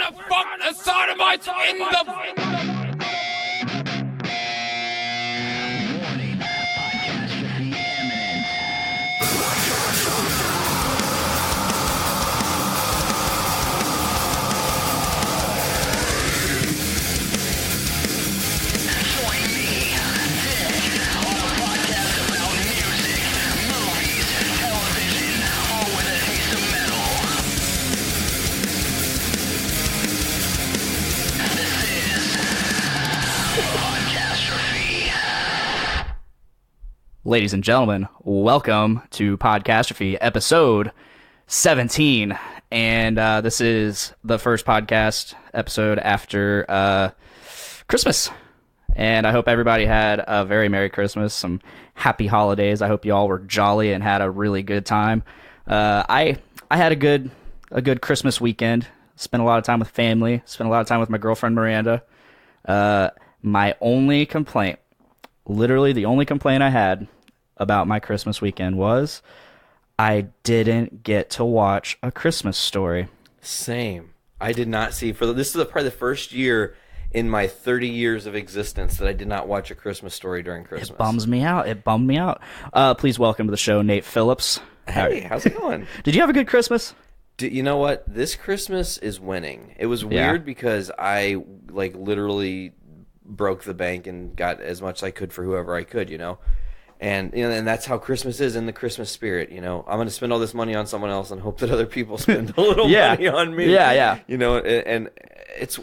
gonna fuck the sodomites in the... Warning, podcastrophe imminent. Join me, Dick, on a podcast about music, movies, television, all with a taste of metal. This is Podcastrophe. Ladies and gentlemen, welcome to Podcastrophe, episode 17. And this is the first podcast episode after Christmas. And I hope everybody had a very Merry Christmas, some happy holidays. I hope you all were jolly and had a really good time. I had a good Christmas weekend. Spent a lot of time with family. Spent a lot of time with my girlfriend Miranda. My only complaint, literally the only complaint I had about my Christmas weekend was I didn't get to watch A Christmas Story. Same. I did not see this is probably the first year in my 30 years of existence that I did not watch A Christmas Story during Christmas. It bums me out. It bummed me out. Please welcome to the show, Nate Phillips. Hey, how's it going? Did you have a good Christmas? You know what? This Christmas is winning. It was weird because I literally broke the bank and got as much as I could for whoever I could, And and that's how Christmas is, in the Christmas spirit. I'm going to spend all this money on someone else and hope that other people spend a little money on me. Yeah. And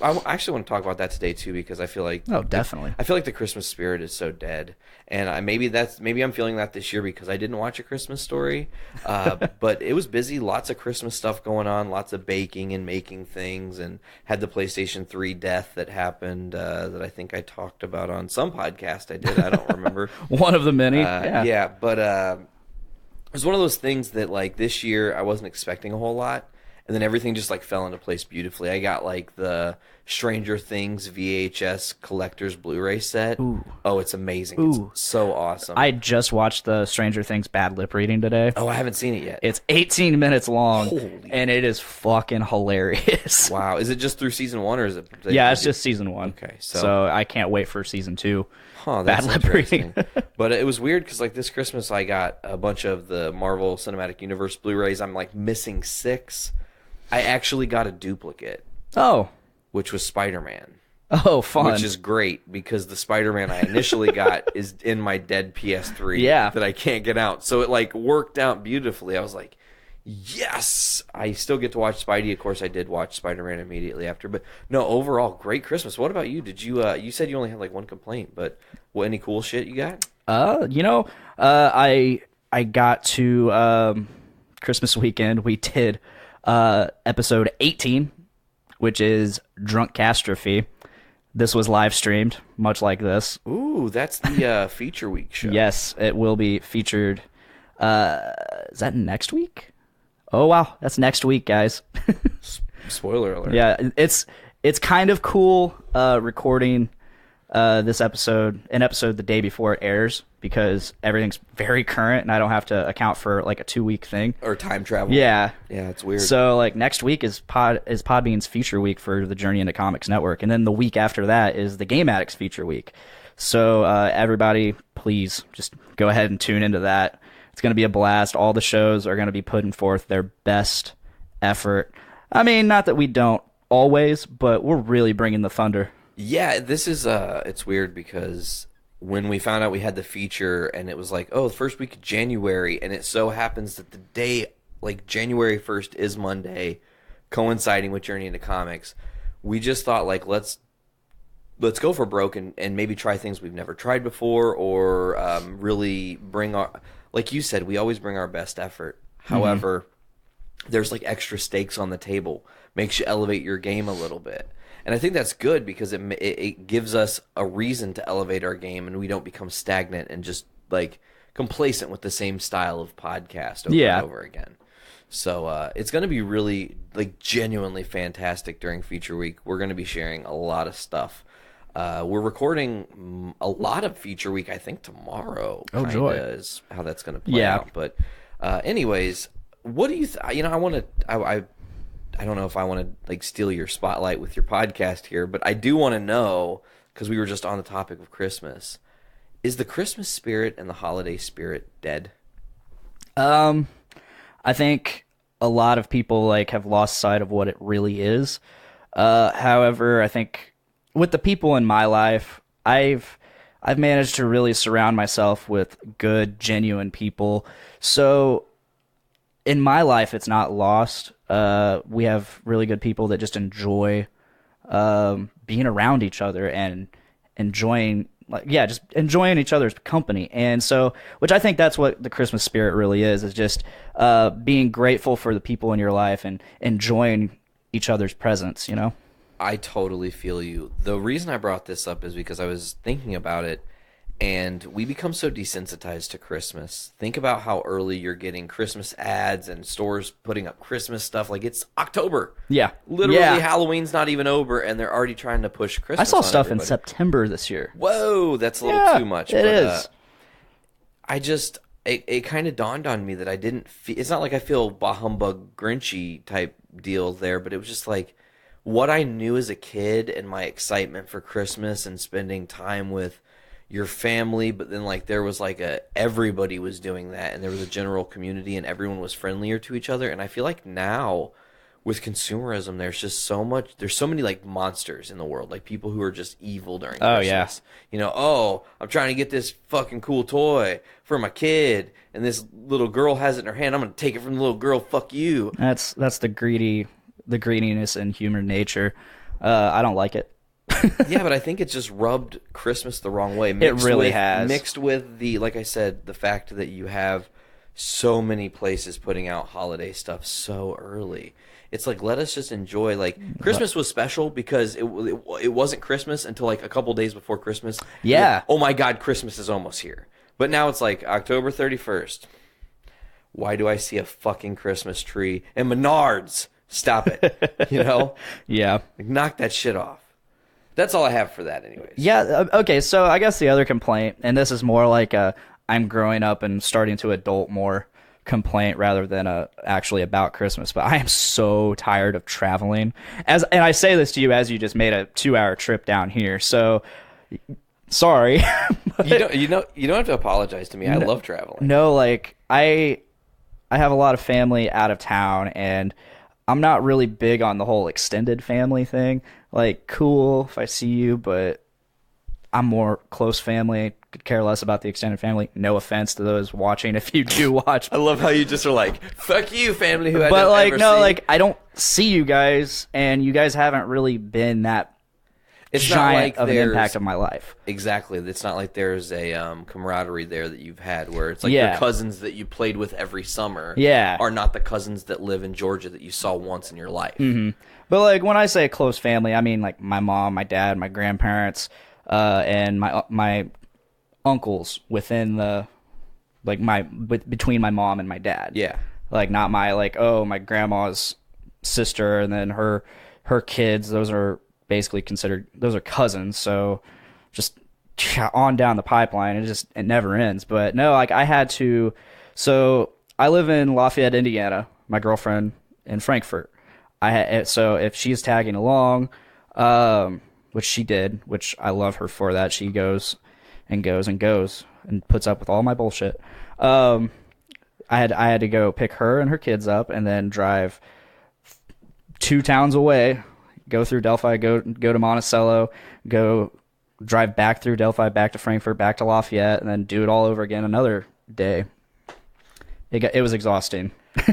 I actually want to talk about that today too, because I feel like definitely. I feel like the Christmas spirit is so dead, and maybe I'm feeling that this year because I didn't watch A Christmas Story, but it was busy. Lots of Christmas stuff going on, lots of baking and making things, and had the PlayStation 3 death that happened that I think I talked about on some podcast. I did. I don't remember. One of the many. But it was one of those things that this year I wasn't expecting a whole lot, and then everything just fell into place beautifully. I got the Stranger Things VHS collector's Blu-ray set. Ooh. Oh, it's amazing. Ooh. It's so awesome. I just watched the Stranger Things bad lip reading today. Oh, I haven't seen it yet. It's 18 minutes long, Holy. and it is fucking hilarious. Wow. Is it just through season 1 or is it? Yeah, it's just season 1. Okay, so I can't wait for season 2. Huh, that's bad lip reading. But it was weird because this Christmas I got a bunch of the Marvel Cinematic Universe Blu-rays. I'm missing 6. I actually got a duplicate. Oh. Which was Spider-Man. Oh, fun. Which is great because the Spider-Man I initially got is in my dead PS3 that I can't get out. So it worked out beautifully. I was like, yes! I still get to watch Spidey. Of course, I did watch Spider-Man immediately after. But no, overall, great Christmas. What about you? Did you you said you only had one complaint, but any cool shit you got? I got to Christmas weekend. We did episode 18, which is Drunkastrophe. This was live streamed, much like this. Ooh, that's the feature week show. Yes, it will be featured. Is that next week? Oh wow, that's next week, guys. Spoiler alert. Yeah, it's kind of cool recording an episode the day before it airs, because everything's very current and I don't have to account for a 2-week thing or time travel. Yeah, it's weird. So next week is Podbean's feature week for the Journey into Comics Network, and then the week after that is the Game Addicts feature week. So everybody, please just go ahead and tune into that. It's going to be a blast. All the shows are going to be putting forth their best effort. I mean, not that we don't always, but we're really bringing the thunder. Yeah, this is it's weird because when we found out we had the feature and it was the first week of January, and it so happens that the day January 1st is Monday, coinciding with Journey into Comics, we just thought let's go for broke and maybe try things we've never tried before, or really bring our, like you said, we always bring our best effort. However, there's extra stakes on the table, makes you elevate your game a little bit. And I think that's good because it gives us a reason to elevate our game, and we don't become stagnant and just complacent with the same style of podcast over and over again. So it's going to be really genuinely fantastic during feature week. We're going to be sharing a lot of stuff. We're recording a lot of feature week, I think, tomorrow. Oh, joy. Is how that's going to play out. But anyways, what do you I I don't know if I want to like steal your spotlight with your podcast here, but I do want to know, because we were just on the topic of Christmas, is the Christmas spirit and the holiday spirit dead? I think a lot of people like have lost sight of what it really is. However, I think with the people in my life, I've managed to really surround myself with good, genuine people. So in my life, it's not lost. We have really good people that just enjoy being around each other and enjoying, just enjoying each other's company. And so, which I think that's what the Christmas spirit really is just being grateful for the people in your life and enjoying each other's presence, you know? I totally feel you. The reason I brought this up is because I was thinking about it, and we become so desensitized to Christmas. Think about how early you're getting Christmas ads and stores putting up Christmas stuff. Like, it's October. Yeah. Literally, Yeah. Halloween's not even over, and they're already trying to push I Christmas saw on stuff everybody. in September this year. Whoa, that's a little too much. It is. It kind of dawned on me that I didn't feel, it's not like I feel bah humbug Grinchy type deal there, but it was just like what I knew as a kid and my excitement for Christmas and spending time with your family, but then like there was like everybody was doing that, and there was a general community and everyone was friendlier to each other. And I feel like now with consumerism, there's so many like monsters in the world, like people who are just evil during Christmas. Yeah. You know, I'm trying to get this fucking cool toy for my kid, and this little girl has it in her hand. I'm gonna take it from the little girl. Fuck you. That's the greediness in human nature. I don't like it. Yeah, but I think it's just rubbed Christmas the wrong way. Has. Mixed with the, like I said, the fact that you have so many places putting out holiday stuff so early. It's like, let us just enjoy. Like, Christmas was special because it wasn't Christmas until like a couple days before Christmas. Yeah. Like, oh my God, Christmas is almost here. But now it's like October 31st. Why do I see a fucking Christmas tree in Menards? Stop it. You know? Yeah. Like, knock that shit off. That's all I have for that anyways. Yeah, okay, so I guess the other complaint, and this is more like I'm growing up and starting to adult more complaint rather than actually about Christmas, but I am so tired of traveling. And I say this to you as you just made a 2-hour trip down here, so sorry. You don't have to apologize to me. I love traveling. No, like I have a lot of family out of town, and I'm not really big on the whole extended family thing. Like, cool if I see you, but I'm more close family. Could care less about the extended family. No offense to those watching if you do watch. I love how you just are like, fuck you, family who I But don't like, ever no, see. like I don't see you guys, and you guys haven't really been that It's not giant like of an there's- impact of my life. Exactly. It's not like there's a camaraderie there that you've had where it's like Yeah. your cousins that you played with every summer Yeah. are not the cousins that live in Georgia that you saw once in your life. Mm-hmm. But like when I say close family, I mean like my mom, my dad, my grandparents, and my uncles within the between my mom and my dad. Yeah. Like not my my grandma's sister and then her kids. Those are basically considered, those are cousins. So just on down the pipeline, it never ends. But no, like I had to. So I live in Lafayette, Indiana. My girlfriend in Frankfurt. So if she's tagging along, which she did, which I love her for that. She goes and puts up with all my bullshit. I had to go pick her and her kids up and then drive 2 towns away, go through Delphi, go to Monticello, go drive back through Delphi, back to Frankfurt, back to Lafayette, and then do it all over again another day. It was exhausting.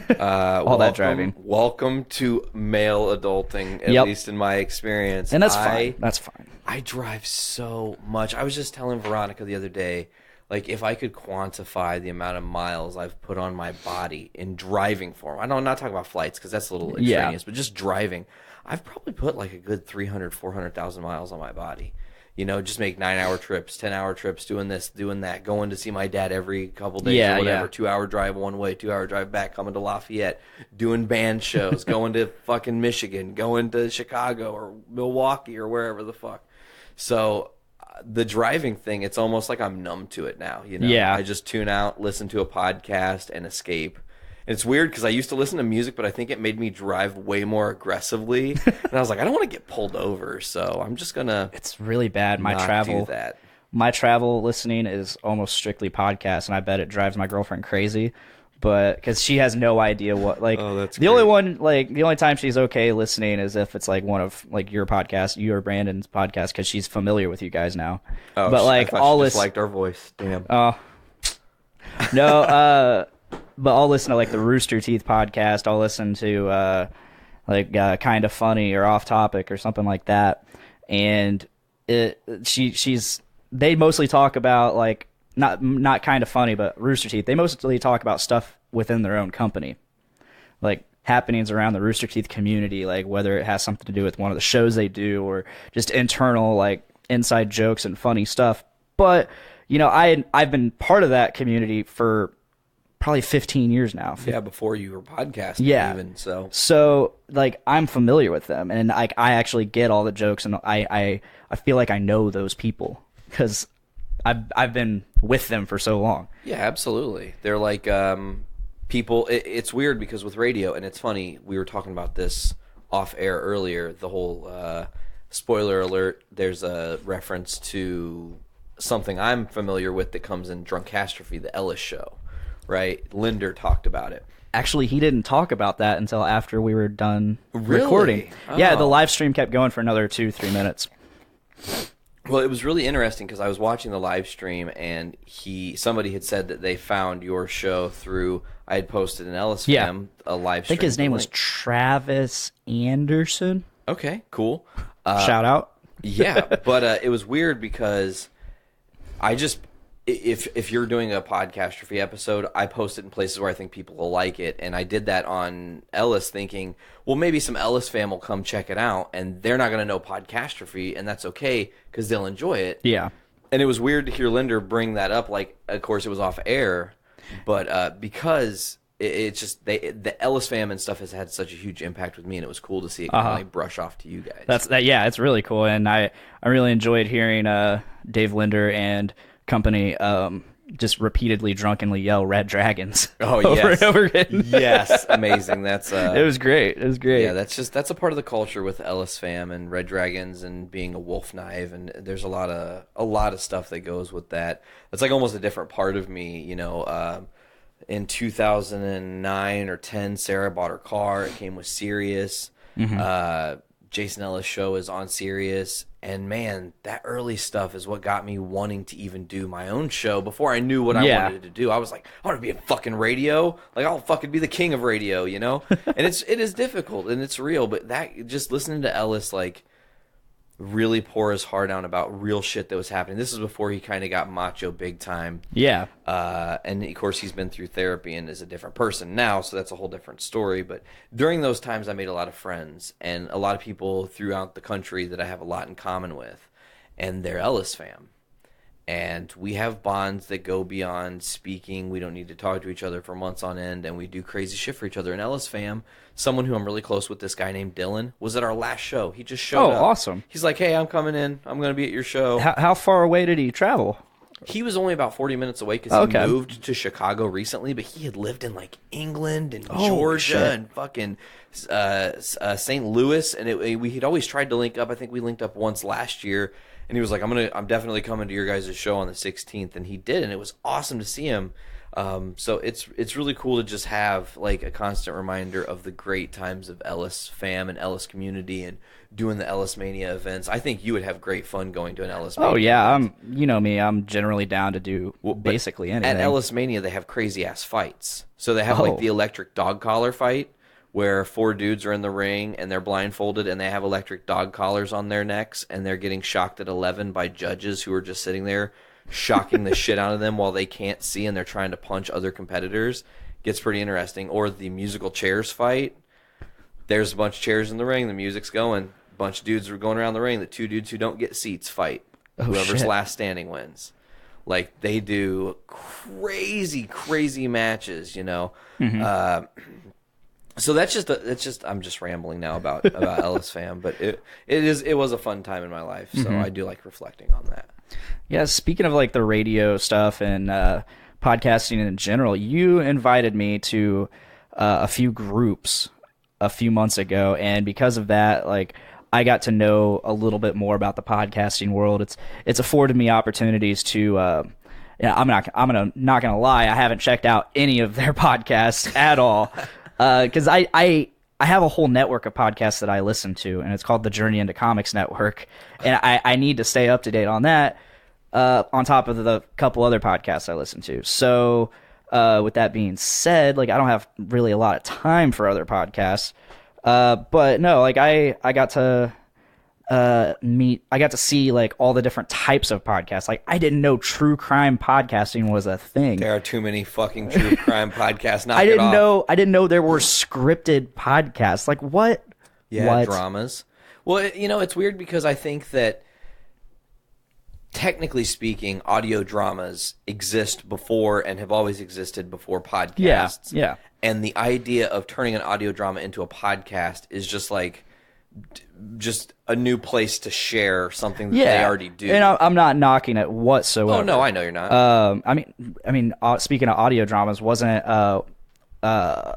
That driving. Welcome to male adulting, at least in my experience. And that's fine. That's fine. I drive so much. I was just telling Veronica the other day, like, if I could quantify the amount of miles I've put on my body in driving form. I'm not talking about flights because that's a little extraneous, but just driving. I've probably put like a good 300, 400,000 miles on my body. You know, just make 9-hour trips, 10-hour trips, doing this, doing that, going to see my dad every couple days or whatever. 2-hour drive one way, 2-hour drive back, coming to Lafayette, doing band shows, going to fucking Michigan, going to Chicago or Milwaukee or wherever the fuck. So the driving thing, it's almost like I'm numb to it now. You know, Yeah. I just tune out, listen to a podcast, and escape. It's weird because I used to listen to music, but I think it made me drive way more aggressively. And I was like, I don't want to get pulled over, so I'm just gonna. It's really bad. My not travel do that. My travel listening is almost strictly podcasts, and I bet it drives my girlfriend crazy. But because she has no idea what that's the only time she's okay listening is if it's like one of like your podcast, you or Brandon's podcast, because she's familiar with you guys now. Oh, but like all this liked our voice. Damn. Oh no. But I'll listen to like the Rooster Teeth podcast. I'll listen to Kind of Funny or Off Topic or something like that. And they mostly talk about like not Kind of Funny, but Rooster Teeth. They mostly talk about stuff within their own company, like happenings around the Rooster Teeth community, like whether it has something to do with one of the shows they do or just internal like inside jokes and funny stuff. But I've been part of that community for probably 15 years now. Yeah, before you were podcasting. Yeah. Even so like I'm familiar with them, and I actually get all the jokes, and I feel like I know those people because I've been with them for so long. Yeah, absolutely. They're like people. It's weird because with radio, and it's funny. We were talking about this off air earlier. The whole spoiler alert. There's a reference to something I'm familiar with that comes in Drunkastrophe, the Ellis show. Right, Linder talked about it. Actually, he didn't talk about that until after we were done Really? recording. Oh. Yeah, the live stream kept going for another 2-3 minutes. Well, it was really interesting because I was watching the live stream, and somebody had said that they found your show through. I had posted an Ellis Fam a live stream. I think his name was Travis Anderson. Okay, cool. Shout out. Yeah, but it was weird because I just. If you're doing a Podcastrophe episode, I post it in places where I think people will like it, and I did that on Ellis thinking, well, maybe some Ellis fam will come check it out, and they're not going to know Podcastrophe, and that's okay because they'll enjoy it. Yeah. And it was weird to hear Linder bring that up, like, of course it was off air, but because it's just the Ellis fam and stuff has had such a huge impact with me, and it was cool to see it kind of like brush off to you guys. Yeah, it's really cool, and I really enjoyed hearing Dave Linder and company just repeatedly drunkenly yell Red Dragons over and over again. Yes, amazing. That's it was great. Yeah, that's a part of the culture with Ellis fam and Red Dragons and being a wolf knife, and there's a lot of stuff that goes with that. It's like almost a different part of me, in 2009 or 10, Sarah bought her car. It came with Sirius. Mm-hmm. Jason Ellis' show is on Sirius, and man, that early stuff is what got me wanting to even do my own show before I knew what I wanted to do. I was like, I want to be in fucking radio. Like, I'll fucking be the king of radio, And it is difficult, and it's real, but that just listening to Ellis, like, really pour his heart out about real shit that was happening. This is before he kind of got macho big time. Yeah. And of course he's been through therapy and is a different person now, so that's a whole different story. But during those times I made a lot of friends and a lot of people throughout the country that I have a lot in common with, and they're Ellis fam. And we have bonds that go beyond speaking. We don't need to talk to each other for months on end, and we do crazy shit for each other. And Ellis fam, someone who I'm really close with, this guy named Dylan, was at our last show. He just showed up. Oh, awesome. He's like, hey, I'm coming in. I'm going to be at your show. How far away did he travel? He was only about 40 minutes away because he moved to Chicago recently, but he had lived in like England and Georgia and fucking St. Louis, and we had always tried to link up. I think we linked up once last year. And he was like, I'm definitely coming to your guys' show on the 16th. And he did, and it was awesome to see him. So it's really cool to just have like a constant reminder of the great times of Ellis fam and Ellis community and doing the Ellis Mania events. I think you would have great fun going to an Ellis Mania. Oh yeah, event. You know me, I'm generally down to do basically anything. At Ellis Mania they have crazy ass fights. So they have like the electric dog collar fight, where 4 dudes are in the ring and they're blindfolded and they have electric dog collars on their necks and they're getting shocked at 11 by judges who are just sitting there shocking the shit out of them while they can't see and they're trying to punch other competitors. Gets pretty interesting. Or the musical chairs fight. There's a bunch of chairs in the ring. The music's going. A bunch of dudes are going around the ring. The 2 dudes who don't get seats fight. Whoever's last standing wins. Like, they do crazy matches, Mm-hmm. So that's just I'm just rambling now about Ellis fam, but it was a fun time in my life, so I do like reflecting on that. Yeah, speaking of like the radio stuff and podcasting in general, you invited me to a few groups a few months ago, and because of that, like, I got to know a little bit more about the podcasting world. It's afforded me opportunities to. I'm not gonna lie. I haven't checked out any of their podcasts at all, because I have a whole network of podcasts that I listen to, and it's called the Journey into Comics Network, and I need to stay up to date on that. On top of the couple other podcasts I listen to. So, with that being said, like, I don't have really a lot of time for other podcasts. But no, like, I got to I got to see, like, all the different types of podcasts. Like, I didn't know true crime podcasting was a thing. There are too many fucking true crime podcasts. I didn't know there were scripted podcasts. Like, what? Yeah, what? Dramas. Well, it's weird because I think that, technically speaking, audio dramas exist before and have always existed before podcasts. Yeah. And the idea of turning an audio drama into a podcast is just like a new place to share something that they already do. And I'm not knocking it whatsoever. Oh no, I know you're not. I mean, speaking of audio dramas, wasn't it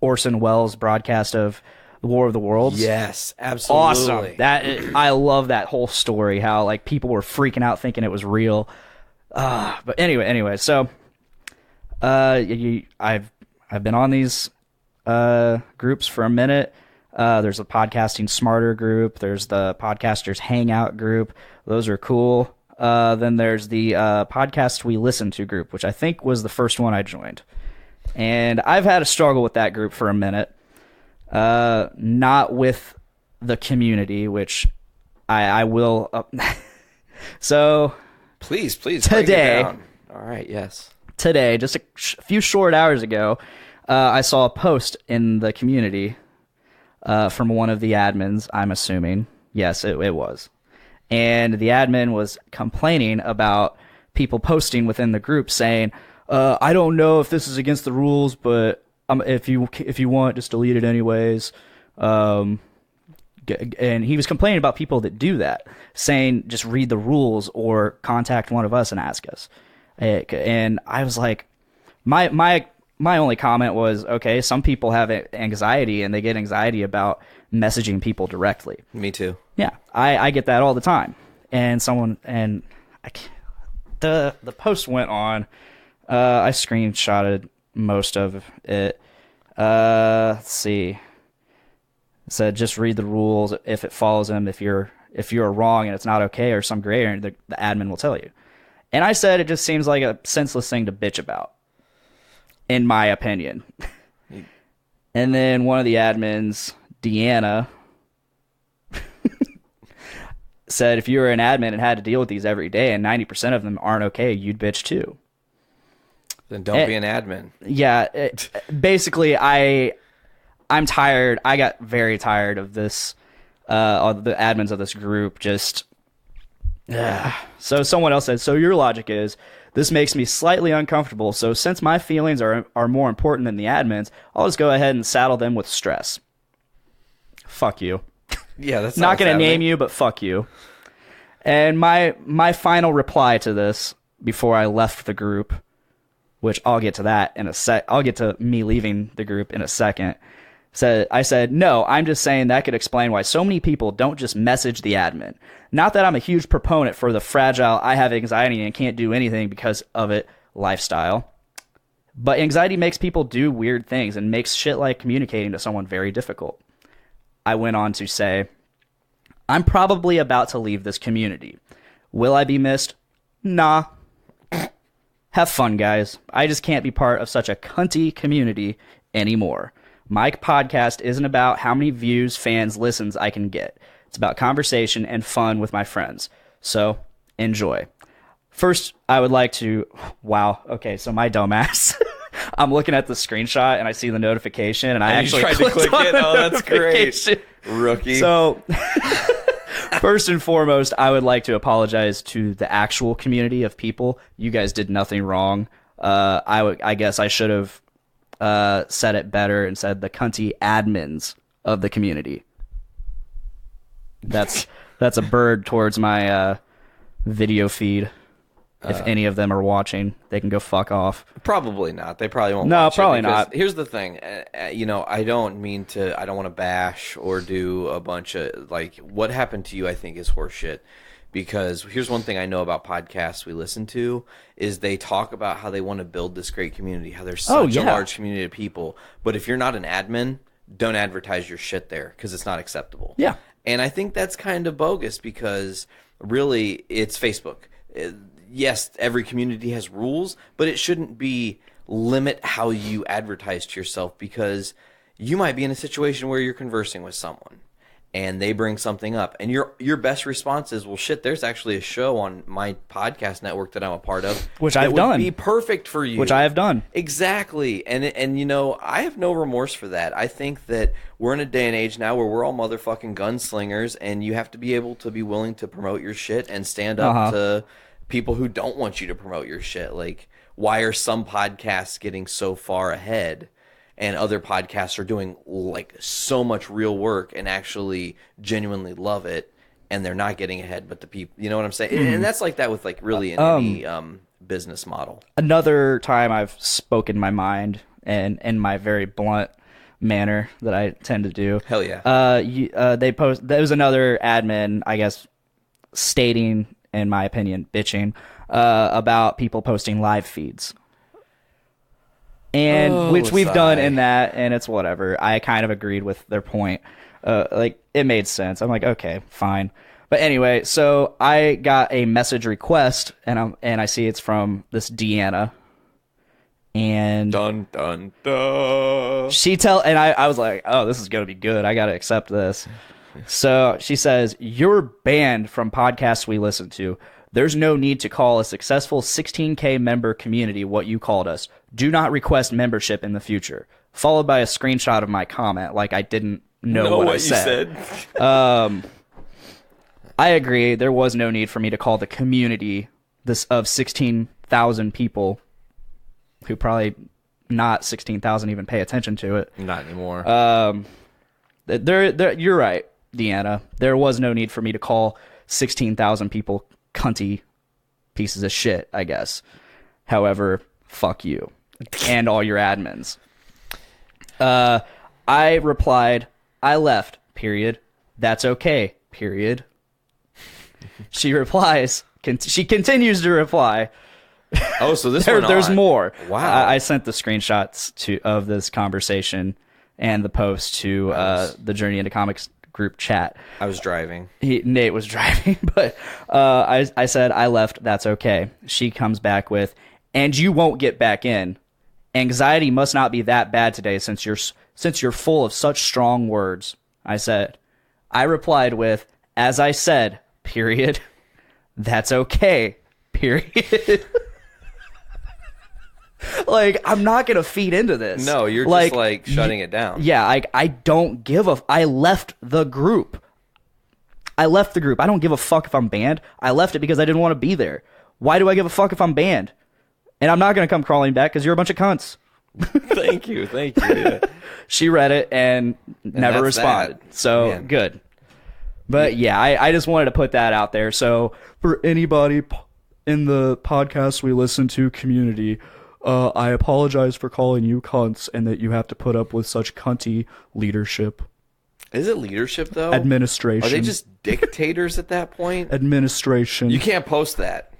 Orson Welles' broadcast of the War of the Worlds? Yes, absolutely. Awesome. I love that whole story. How, like, people were freaking out thinking it was real. But anyway, so I've been on these groups for a minute. There's a Podcasting Smarter group. There's the Podcasters Hangout group. Those are cool. Then there's the Podcasts We Listen To group, which I think was the first one I joined. And I've had a struggle with that group for a minute. Not with the community, which I will. So please today, break it down. All right, yes. Today, just a few short hours ago, I saw a post in the community from one of the admins. I'm assuming, yes, it was, and the admin was complaining about people posting within the group saying, "I don't know if this is against the rules, but." If you want, just delete it anyways. And he was complaining about people that do that, saying just read the rules or contact one of us and ask us. And I was like, my only comment was, okay, some people have anxiety and they get anxiety about messaging people directly. Me too. Yeah, I get that all the time. And the post went on. I screenshotted most of it. Let's see. It said just read the rules. If it follows them, if you're wrong and it's not okay or some gray area, the admin will tell you. And I said it just seems like a senseless thing to bitch about, in my opinion. And then one of the admins, Deanna, said if you were an admin and had to deal with these every day and 90% of them aren't okay, you'd bitch too. Then don't be an admin. Yeah, basically, I'm tired. I got very tired of this, of the admins of this group. Just, so someone else said, so your logic is, this makes me slightly uncomfortable, so since my feelings are more important than the admins, I'll just go ahead and saddle them with stress. Fuck you. Yeah, that's not going to name you, but fuck you. And my final reply to this, before I left the group, which I'll get to that in a sec. I'll get to me leaving the group in a second. I said, no, I'm just saying that could explain why so many people don't just message the admin. Not that I'm a huge proponent for the fragile, I have anxiety and can't do anything because of it lifestyle. But anxiety makes people do weird things and makes shit like communicating to someone very difficult. I went on to say, I'm probably about to leave this community. Will I be missed? Nah. Have fun, guys. I just can't be part of such a cunty community anymore. My podcast isn't about how many views, fans, listens I can get. It's about conversation and fun with my friends. So, enjoy. First, I would like to... Wow. Okay, so my dumbass. I'm looking at the screenshot and I see the notification and I actually tried to click it. Oh, that's great. Rookie. So... First and foremost, I would like to apologize to the actual community of people. You guys did nothing wrong. I guess I should have said it better and said the cunty admins of the community. That's a bird towards my video feed. If any of them are watching, they can go fuck off. Probably not. They probably won't. No, watch probably it because not. Here's the thing. I don't want to bash or do a bunch of like what happened to you. I think is horseshit. Because here's one thing I know about podcasts we listen to is they talk about how they want to build this great community, how there's such a large community of people. But if you're not an admin, don't advertise your shit there because it's not acceptable. Yeah. And I think that's kind of bogus because really it's Facebook. Yes, every community has rules, but it shouldn't be limit how you advertise to yourself because you might be in a situation where you're conversing with someone and they bring something up and your best response is, well, shit, there's actually a show on my podcast network that I'm a part of. Which I've done. Would be perfect for you. Which I have done. Exactly. And I have no remorse for that. I think that we're in a day and age now where we're all motherfucking gunslingers and you have to be able to be willing to promote your shit and stand up to people who don't want you to promote your shit. Like, why are some podcasts getting so far ahead and other podcasts are doing like so much real work and actually genuinely love it and they're not getting ahead, but the people, you know what I'm saying? And that's like that with like really in any business model. Another time I've spoken my mind and in my very blunt manner that I tend to do. Hell yeah. There was another admin, I guess, stating, in my opinion, bitching about people posting live feeds. And which we've done in that, and it's whatever. I kind of agreed with their point. Like, it made sense. I'm like, okay, fine. But anyway, so I got a message request, and I see it's from this Deanna. And dun dun dun. I was like, oh, this is gonna be good. I gotta accept this. So she says, "You're banned from podcasts we listen to. There's no need to call a successful 16K member community what you called us. Do not request membership in the future." Followed by a screenshot of my comment, like I didn't know what I said. I agree. There was no need for me to call the community of 16,000 people who probably not 16,000 even pay attention to it. Not anymore. You're right, Deanna. There was no need for me to call 16,000 people cunty pieces of shit, I guess. However, fuck you and all your admins. I replied, "I left, period. That's okay, period." She replies, she continues to reply. Oh, so there's more. Wow. I sent the screenshots of this conversation and the post to the Journey into Comics group chat. I was driving. Nate was driving, but I said, "I left, that's okay." She comes back with, "And you won't get back in. Anxiety must not be that bad today since you're full of such strong words." I replied with, "As I said, period. That's okay, period." Like, I'm not going to feed into this. No, you're just like shutting it down. Yeah, I don't give I left the group. I don't give a fuck if I'm banned. I left it because I didn't want to be there. Why do I give a fuck if I'm banned? And I'm not going to come crawling back because you're a bunch of cunts. Thank you. Yeah. She read it and never responded. That. So, Man. Good. But yeah, I just wanted to put that out there. So, for anybody in the podcast we listen to community, I apologize for calling you cunts and that you have to put up with such cunty leadership. Is it leadership, though? Administration. Are they just dictators at that point? Administration. You can't post that.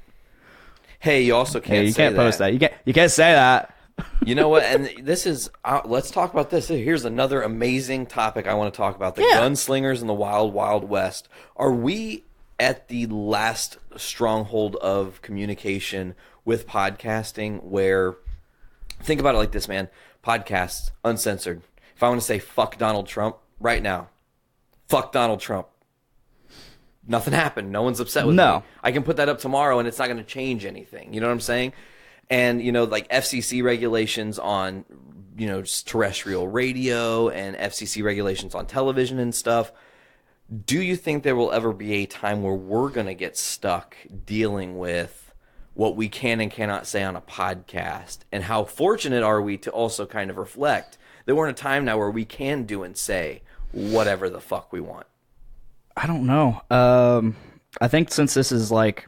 Hey, you also can't you can't post that. You can't say that. You know what? And this is... let's talk about this. Here's another amazing topic I want to talk about. The gunslingers in the wild, wild west. Are we at the last stronghold of communication with podcasting where... Think about it like this, man. Podcasts, uncensored. If I want to say fuck Donald Trump right now, fuck Donald Trump. Nothing happened. No one's upset with me. I can put that up tomorrow and it's not going to change anything. You know what I'm saying? And, like FCC regulations on, just terrestrial radio and FCC regulations on television and stuff. Do you think there will ever be a time where we're going to get stuck dealing with what we can and cannot say on a podcast? And how fortunate are we to also kind of reflect that we're in a time now where we can do and say whatever the fuck we want? I don't know. I think since this is like...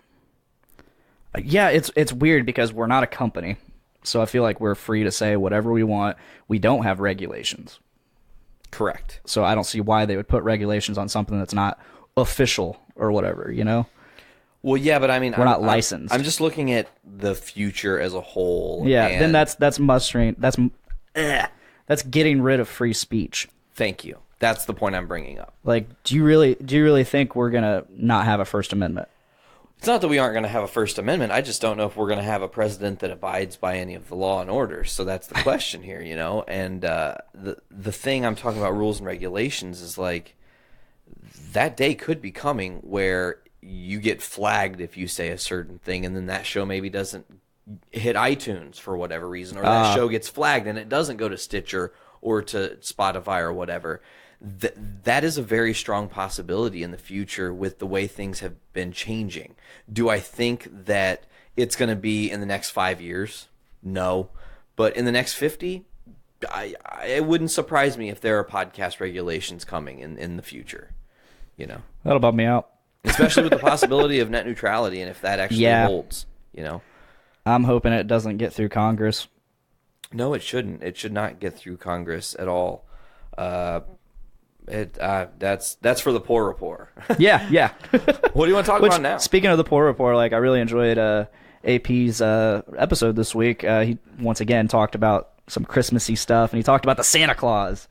Yeah, it's weird because we're not a company, so I feel like we're free to say whatever we want. We don't have regulations, Correct. so I don't see why they would put regulations on something that's not official or whatever. You know, Well, yeah, but I mean, we're not licensed. I'm just looking at the future as a whole. Yeah, and then that's mustering. That's getting rid of free speech. Thank you. That's the point I'm bringing up. Like, do you really think we're gonna not have a First Amendment? It's not that we aren't going to have a First Amendment. I just don't know if we're going to have a president that abides by any of the law and order. So that's the question here, you know. And the thing I'm talking about, rules and regulations, is like that day could be coming where you get flagged if you say a certain thing, and then that show maybe doesn't hit iTunes for whatever reason, or that show gets flagged and it doesn't go to Stitcher or to Spotify or whatever. That is a very strong possibility in the future with the way things have been changing. Do I think that it's going to be in the next 5 years? No. But in the next 50, it wouldn't surprise me if there are podcast regulations coming in the future. You know, That'll bum me out. especially with the possibility of net neutrality, and if that actually holds, you know. I'm hoping it doesn't get through Congress. No, it shouldn't. It should not get through Congress at all. That's for the poor poor. Yeah. What do you want to talk about now? Speaking of the poor report, like I really enjoyed AP's episode this week. He once again talked about some Christmassy stuff, and he talked about the Santa Claus.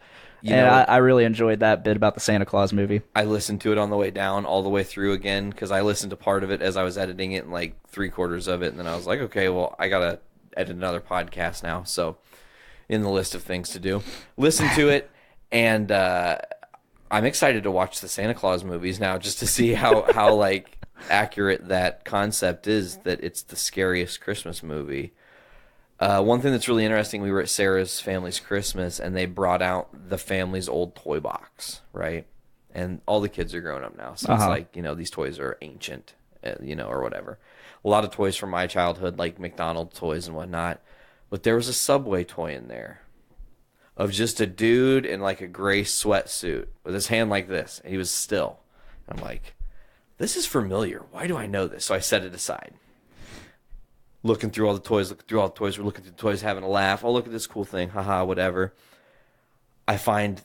I really enjoyed that bit about the Santa Claus movie. I listened to it on the way down, all the way through again, because I listened to part of it as I was editing it, and like 3/4 of it, and then I was like, okay, well, I gotta edit another podcast now, so in the list of things to do, listen to it, and I'm excited to watch the Santa Claus movies now, just to see how like accurate that concept is, that it's the scariest Christmas movie. One thing that's really interesting, we were at Sarah's family's Christmas, and they brought out the family's old toy box, right? And all the kids are grown up now, so it's like, you know, these toys are ancient, you know, or whatever. A lot of toys from my childhood, like McDonald's toys and whatnot, but there was a Subway toy in there of just a dude in like a gray sweatsuit with his hand like this, and he was still. And I'm like, this is familiar. Why do I know this? So I set it aside. Looking through all the toys, we're looking through the toys, having a laugh. Oh, look at this cool thing. Haha, whatever. I find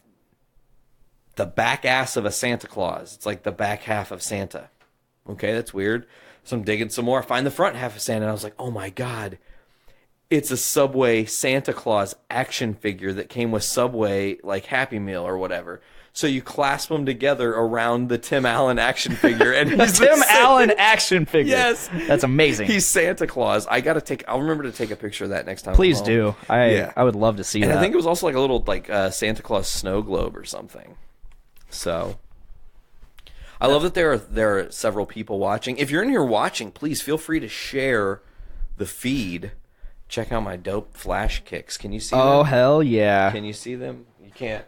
the back ass of a Santa Claus. It's like the back half of Santa. Okay, that's weird. So I'm digging some more. I find the front half of Santa, and I was like, oh my God. It's a Subway Santa Claus action figure that came with Subway, like Happy Meal or whatever. So you clasp them together around the Tim Allen action figure, and he's Tim Allen action figure. Yes, that's amazing. He's Santa Claus. I'll remember to take a picture of that next time. Please do. I would love to see that. And I think it was also like a little like Santa Claus snow globe or something. So I love that there are several people watching. If you're in here watching, please feel free to share the feed. Check out my dope flash kicks. Can you see them? Oh, hell yeah. Can you see them? You can't.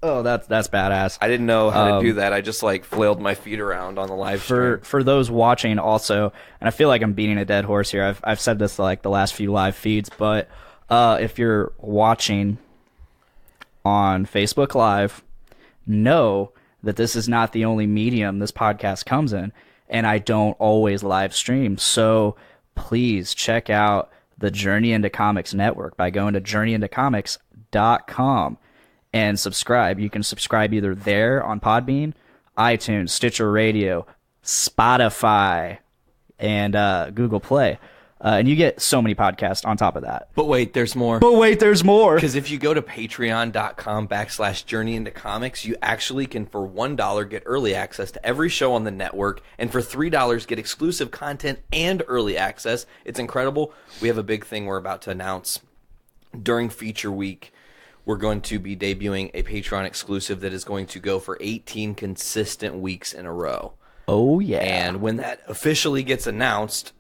Oh, that's badass. I didn't know how to do that. I just like flailed my feet around on the live stream. For those watching also, and I feel like I'm beating a dead horse here. I've said this like the last few live feeds, but if you're watching on Facebook Live, know that this is not the only medium this podcast comes in, and I don't always live stream. So please check out the Journey into Comics Network by going to journeyintocomics.com and subscribe. You can subscribe either there on Podbean, iTunes, Stitcher Radio, Spotify, and Google Play. And you get so many podcasts on top of that. But wait, there's more. Because if you go to patreon.com/journeyintocomics, you actually can, for $1, get early access to every show on the network, and for $3, get exclusive content and early access. It's incredible. We have a big thing we're about to announce during Feature Week. We're going to be debuting a Patreon exclusive that is going to go for 18 consistent weeks in a row. Oh, yeah. And when that officially gets announced,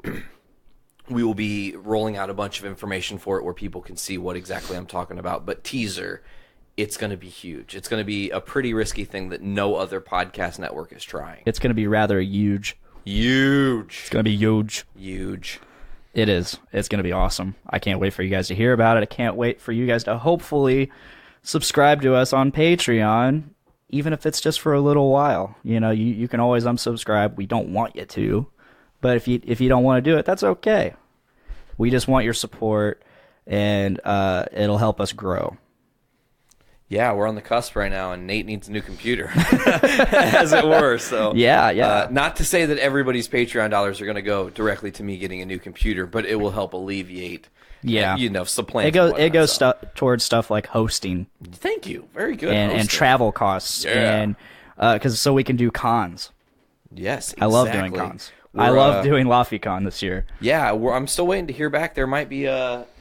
we will be rolling out a bunch of information for it where people can see what exactly I'm talking about. But teaser, it's going to be huge. It's going to be a pretty risky thing that no other podcast network is trying. It's going to be rather huge. Huge. It's going to be huge. Huge. It is. It's going to be awesome. I can't wait for you guys to hear about it. I can't wait for you guys to hopefully subscribe to us on Patreon, even if it's just for a little while. You know, you can always unsubscribe. We don't want you to, But if you don't want to do it, that's okay. We just want your support, and it'll help us grow. Yeah, we're on the cusp right now, and Nate needs a new computer, as it were. So Yeah. not to say that everybody's Patreon dollars are going to go directly to me getting a new computer, but it will help alleviate. Yeah. Supplant. It goes towards stuff like hosting. Thank you. Very good. And travel costs. Yeah. And so we can do cons. Yes, exactly. I love doing cons. I love doing LaFiCon this year. Yeah, I'm still waiting to hear back. There might be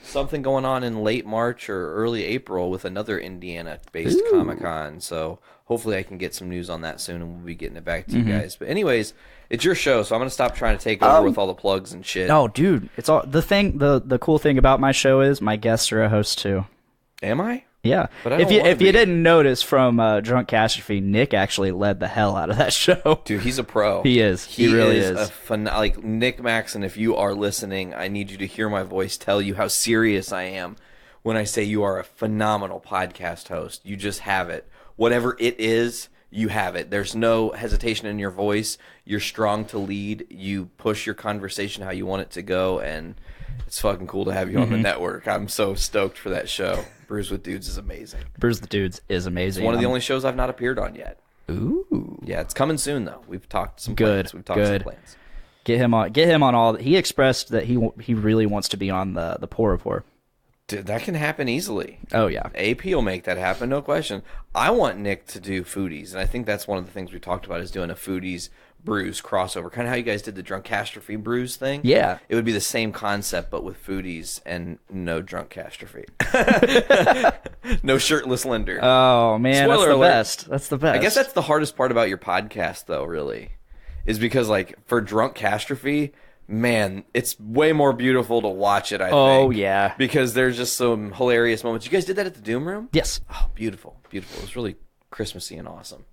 something going on in late March or early April with another Indiana-based Comic-Con. So hopefully I can get some news on that soon, and we'll be getting it back to you guys. But anyways, it's your show, so I'm going to stop trying to take over with all the plugs and shit. Oh, dude, it's all the cool thing about my show is my guests are a host too. Am I? Yeah, But I if don't wanna you be. didn't notice from Drunk Catastrophe, Nick actually led the hell out of that show. Dude, he's a pro. He is. He really is. Like Nick Maxon, if you are listening, I need you to hear my voice tell you how serious I am when I say you are a phenomenal podcast host. You just have it. Whatever it is, you have it. There's no hesitation in your voice. You're strong to lead. You push your conversation how you want it to go, and it's fucking cool to have you on the network. I'm so stoked for that show. Brews with Dudes is amazing. Brews with Dudes is amazing. It's one of the only shows I've not appeared on yet. Ooh. Yeah, it's coming soon though. We've talked some Good. plans. We've talked some plans. Get him on all. He expressed that he really wants to be on the Pour Report. Dude, that can happen easily. Oh yeah. AP will make that happen, no question. I want Nick to do foodies, and I think that's one of the things we talked about is doing a foodies brews crossover. Kind of how you guys did the Drunk Catastrophe brews thing. Yeah. It would be the same concept, but with foodies and no Drunk Catastrophe. No shirtless Linder. Oh man, Spoiler that's the alert. best. That's the best. I guess that's the hardest part about your podcast, though, really, is because, like, for Drunk Catastrophe, man, it's way more beautiful to watch it, I think. Oh, yeah. Because there's just some hilarious moments. You guys did that at the Doom Room? Yes. Oh, beautiful. Beautiful. It was really Christmassy and awesome.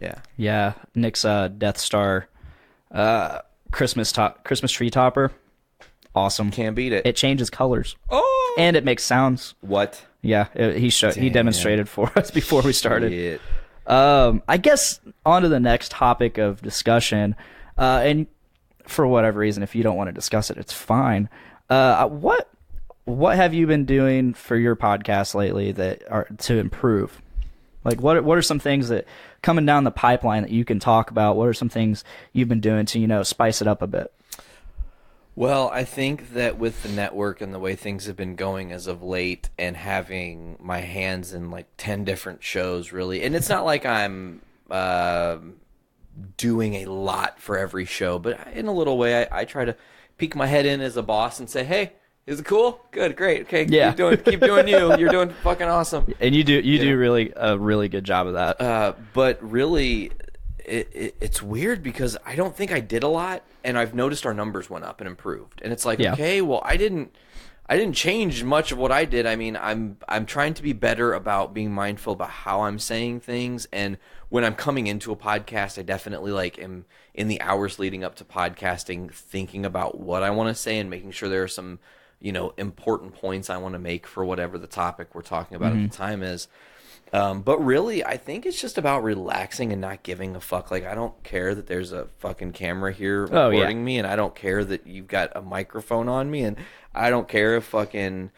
Yeah. Yeah. Nick's Death Star Christmas tree topper. Awesome. Can't beat it. It changes colors. Oh! And it makes sounds. What? Yeah, he demonstrated for us before we started. Shit. I guess on to the next topic of discussion, and for whatever reason, if you don't want to discuss it, it's fine. What have you been doing for your podcast lately that are to improve? Like, what are some things that coming down the pipeline that you can talk about? What are some things you've been doing to spice it up a bit? Well, I think that with the network and the way things have been going as of late, and having my hands in like 10 different shows, really, and it's not like I'm doing a lot for every show, but in a little way, I try to peek my head in as a boss and say, "Hey, is it cool? Good, great, okay, Yeah. keep doing you. You're doing fucking awesome." And you do really a really good job of that. But really, it's weird because I don't think I did a lot, and I've noticed our numbers went up and improved. And it's like, Yeah. okay, well, I didn't change much of what I did. I mean, I'm trying to be better about being mindful about how I'm saying things, and when I'm coming into a podcast, I definitely am in the hours leading up to podcasting thinking about what I want to say and making sure there are some important points I want to make for whatever the topic we're talking about at the time is. But really, I think it's just about relaxing and not giving a fuck. Like, I don't care that there's a fucking camera here recording me, and I don't care that you've got a microphone on me, and I don't care if fucking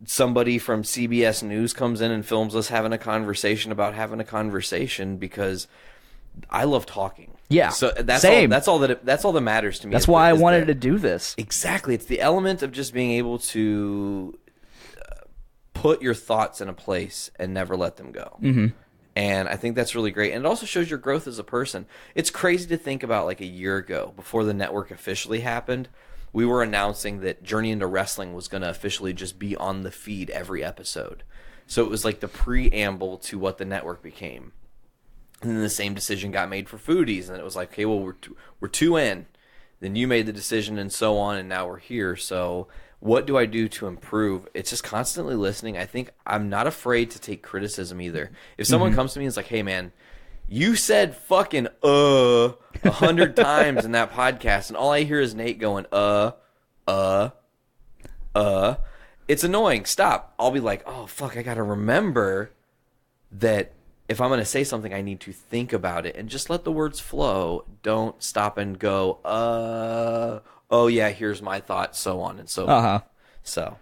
somebody from CBS News comes in and films us having a conversation about having a conversation, because I love talking. Yeah, so that's same. All that matters to me. That's why I wanted to do this. Exactly. It's the element of just being able to put your thoughts in a place and never let them go. Mm-hmm. And I think that's really great. And it also shows your growth as a person. It's crazy to think about, like, a year ago, before the network officially happened, we were announcing that Journey into Wrestling was going to officially just be on the feed every episode. So it was like the preamble to what the network became. And then the same decision got made for Foodies. And it was like, okay, well, we're two in. Then you made the decision and so on, and now we're here. So what do I do to improve? It's just constantly listening. I think I'm not afraid to take criticism either. If someone comes to me and is like, hey, man, you said fucking 100 times in that podcast, and all I hear is Nate going, it's annoying. Stop. I'll be like, oh, fuck, I got to remember that if I'm going to say something, I need to think about it and just let the words flow. Don't stop and go, oh yeah, here's my thought, so on and so forth. So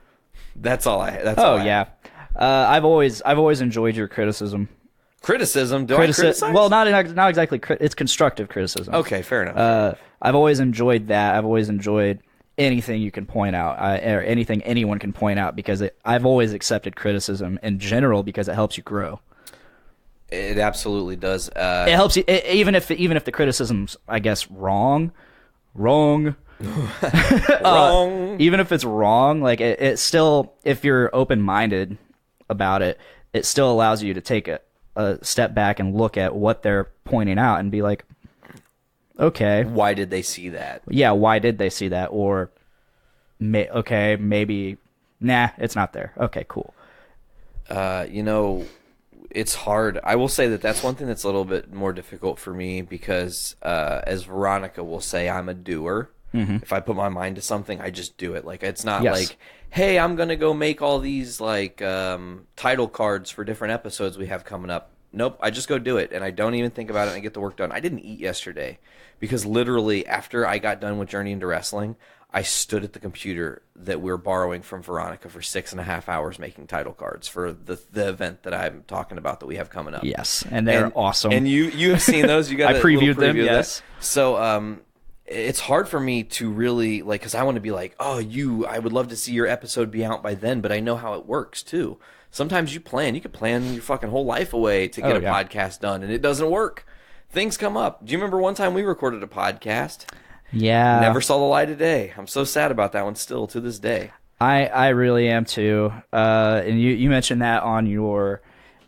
that's all I. That's all I have. I've always enjoyed your criticism. Criticism? Do I criticize? Well, not exactly. It's constructive criticism. Okay, fair enough. I've always enjoyed that. I've always enjoyed anything you can point out, or anything anyone can point out, because I've always accepted criticism in general because it helps you grow. It absolutely does. It helps you, even if the criticism's, I guess, wrong. Wrong. Even if it's wrong, like it still, if you're open-minded about it, it still allows you to take a step back and look at what they're pointing out and be like, okay, why did they see that? Yeah, why did they see that? Or, okay, maybe, nah, it's not there. Okay, cool. It's hard. I will say that that's one thing that's a little bit more difficult for me because, as Veronica will say, I'm a doer. Mm-hmm. If I put my mind to something, I just do it. Like, it's not like, hey, I'm going to go make all these, like, title cards for different episodes we have coming up. Nope, I just go do it, and I don't even think about it, and I get the work done. I didn't eat yesterday because literally after I got done with Journey into Wrestling, I stood at the computer that we're borrowing from Veronica for 6.5 hours making title cards for the event that I'm talking about that we have coming up. Yes, and they're awesome. And you have seen those? You got I previewed them, yes. So it's hard for me to really, like, because I want to be like, I would love to see your episode be out by then, but I know how it works too. Sometimes you could plan your fucking whole life away to get a podcast done, and it doesn't work. Things come up. Do you remember one time we recorded a podcast? Yeah. Never saw the light of day. I'm so sad about that one still to this day. I really am too. And you mentioned that on your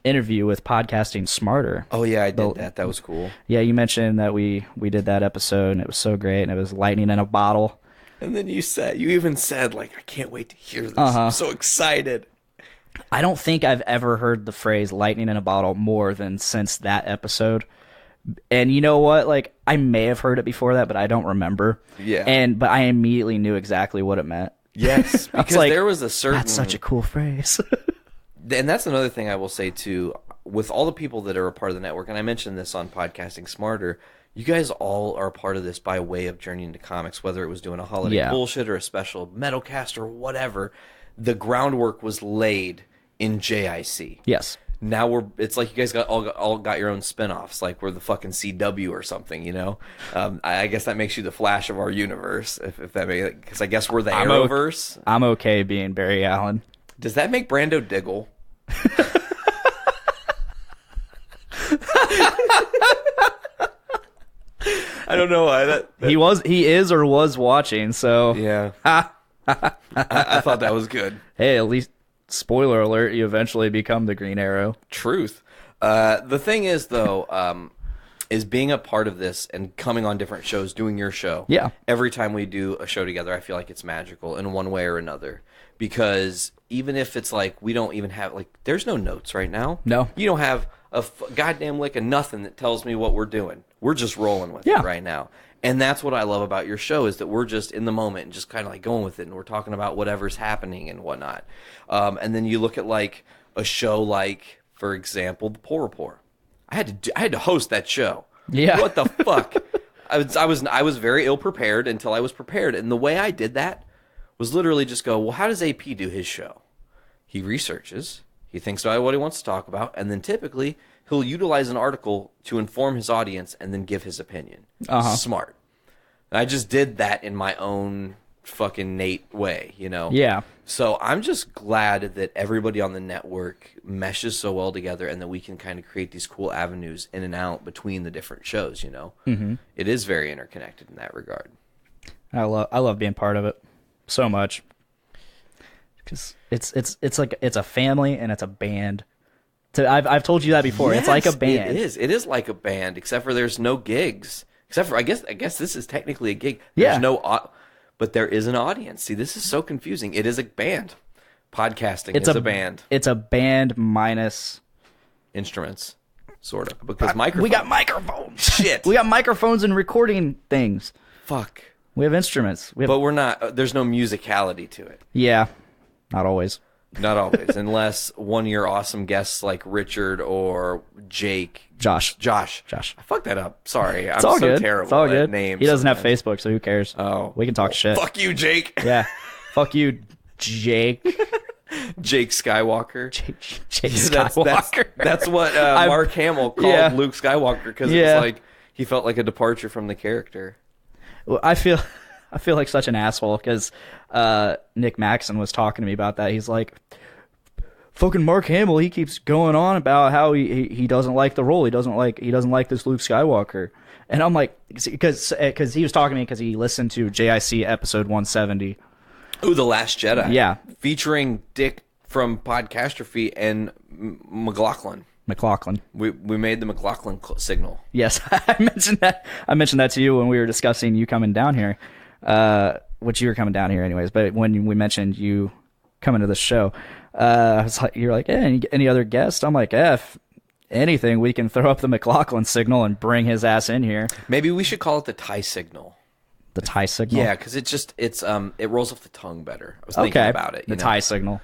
interview with Podcasting Smarter. Oh yeah, I did that. That was cool. Yeah, you mentioned that we did that episode and it was so great and it was lightning in a bottle. And then you even said like, I can't wait to hear this. I'm so excited. I don't think I've ever heard the phrase lightning in a bottle more than since that episode. And you know what? Like, I may have heard it before that, but I don't remember. Yeah. But I immediately knew exactly what it meant. Yes, because like, there was a certain... That's such a cool phrase. And that's another thing I will say, too. With all the people that are a part of the network, and I mentioned this on Podcasting Smarter, you guys all are a part of this by way of Journey into Comics, whether it was doing a holiday bullshit or a special Metalcast or whatever. The groundwork was laid in JIC. Yes. Now it's like you guys all got your own spinoffs, like we're the fucking CW or something, you know. I guess that makes you the Flash of our universe, if that makes, because I guess we're the Arrowverse. I'm okay being Barry Allen. Does that make Brando Diggle? I don't know why that he is or was watching. So yeah, I thought that was good. Hey, at least. Spoiler alert, you eventually become the Green Arrow. Truth. The thing is, though, is being a part of this and coming on different shows, doing your show. Yeah. Every time we do a show together, I feel like it's magical in one way or another. Because even if it's like we don't even have, like, there's no notes right now. No. You don't have a goddamn lick of nothing that tells me what we're doing. We're just rolling with it right now. And that's what I love about your show is that we're just in the moment and just kind of like going with it. And we're talking about whatever's happening and whatnot. And then you look at like a show like, for example, the Poor Report. I had to host that show. Yeah. What the fuck? I was very ill prepared until I was prepared. And the way I did that was literally just go, well, how does AP do his show? He researches. He thinks about what he wants to talk about. And then typically he'll utilize an article to inform his audience and then give his opinion. Smart. And I just did that in my own fucking Nate way, you know? Yeah. So I'm just glad that everybody on the network meshes so well together and that we can kind of create these cool avenues in and out between the different shows, you know? Mm-hmm. It is very interconnected in that regard. I love being part of it so much. Because it's like it's a family and it's a band. I've told you that before. Yes, it's like a band. It is. It is like a band, except for there's no gigs. Except for I guess this is technically a gig. There's but there is an audience. See, this is so confusing. It is a band. Podcasting is a band. It's a band minus instruments, sort of. Because microphones. We got microphones. Shit. We got microphones and recording things. Fuck. We have instruments. But we're not. There's no musicality to it. Yeah, not always. Not always, unless one of your awesome guests like Richard or Jake. Josh. I fucked that up. Sorry. It's I'm all so good. terrible It's all at good. names. He doesn't have sometimes. Facebook, so who cares? Oh. We can talk shit. Fuck you, Jake. Yeah. Fuck you, Jake. Jake Skywalker. Jake Skywalker. That's what Mark Hamill called Luke Skywalker because it was like he felt like a departure from the character. Well, I feel like such an asshole because Nick Maxon was talking to me about that. He's like, fucking Mark Hamill, he keeps going on about how he doesn't like the role. He doesn't like this Luke Skywalker. And I'm like, because he was talking to me because he listened to JIC episode 170. Ooh, The Last Jedi. Yeah. Featuring Dick from Podcastrophe and McLaughlin. We made the McLaughlin signal. Yes, I mentioned that. I mentioned that to you when we were discussing you coming down here. Which you were coming down here anyways. But when we mentioned you coming to the show, I was like, you're like, hey, any other guests? I'm like, if anything, we can throw up the McLaughlin signal and bring his ass in here. Maybe we should call it the Thai signal. The Thai signal. Yeah, because it rolls off the tongue better. I was thinking about it. The Thai signal.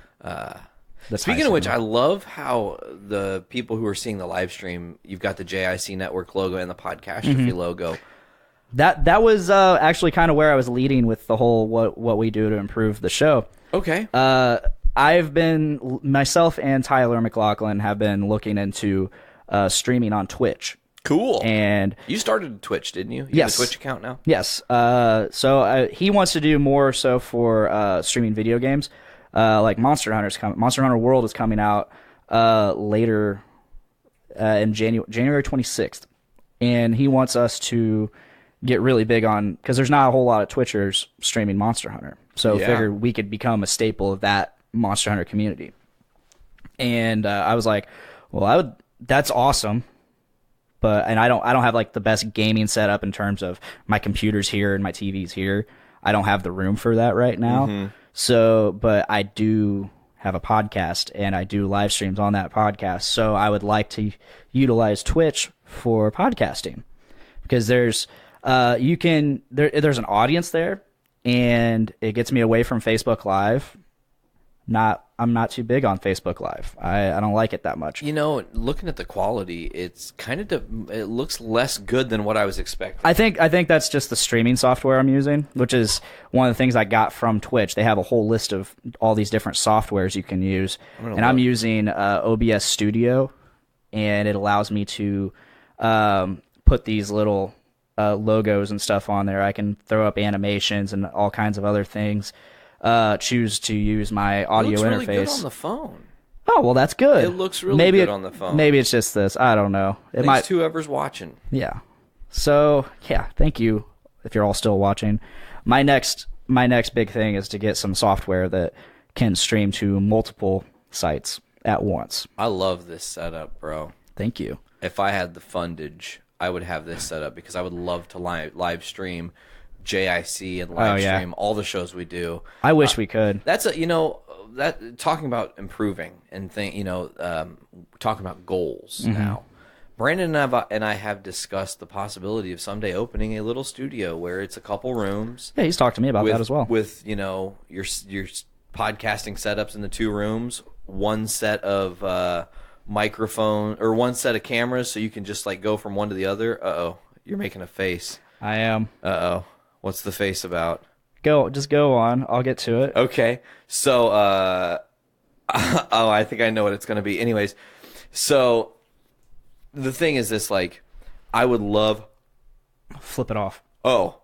Speaking of which, I love how the people who are seeing the live stream, you've got the JIC Network logo and the Podcastrophe logo. That was actually kind of where I was leading with the whole what we do to improve the show. Okay. Myself and Tyler McLaughlin have been looking into streaming on Twitch. Cool. And you started Twitch, didn't you? You yes. have a Twitch account now? Yes. So he wants to do more so for streaming video games. Like Monster Hunter World is coming out later in January 26th. And he wants us to get really big on, because there's not a whole lot of Twitchers streaming Monster Hunter. So figured we could become a staple of that Monster Hunter community. And I was like, well, that's awesome. And I don't have like the best gaming setup in terms of my computer's here and my TV's here. I don't have the room for that right now. Mm-hmm. So, but I do have a podcast and I do live streams on that podcast. So I would like to utilize Twitch for podcasting because there's an audience there and it gets me away from Facebook Live. I'm not too big on Facebook Live. I don't like it that much. You know, looking at the quality, it's kind of it looks less good than what I was expecting. I think that's just the streaming software I'm using, which is one of the things I got from Twitch. They have a whole list of all these different softwares you can use, I'm using OBS Studio, and it allows me to put these little logos and stuff on there. I can throw up animations and all kinds of other things. Choose to use my audio it looks interface. really good on the phone. Oh, well, that's good. It looks really good on the phone. Maybe it's just this. I don't know. Thanks to whoever's watching. Yeah. So, yeah, thank you if you're all still watching. My next big thing is to get some software that can stream to multiple sites at once. I love this setup, bro. Thank you. If I had the fundage, I would have this set up because I would love to live stream JIC and live stream all the shows we do. I wish we could. That's that talking about improving and talking about goals now. Brandon and I have discussed the possibility of someday opening a little studio where it's a couple rooms. Yeah, he's talked to me about that as well. With your podcasting setups in the 2 rooms, one set of microphone or one set of cameras, so you can just like go from one to the other. Uh-oh, you're making a face. I am. Uh-oh. What's the face about? Just go on. I'll get to it. Okay. So, I think I know what it's going to be. Anyways, so the thing is this, like, I would love... Flip it off. Oh.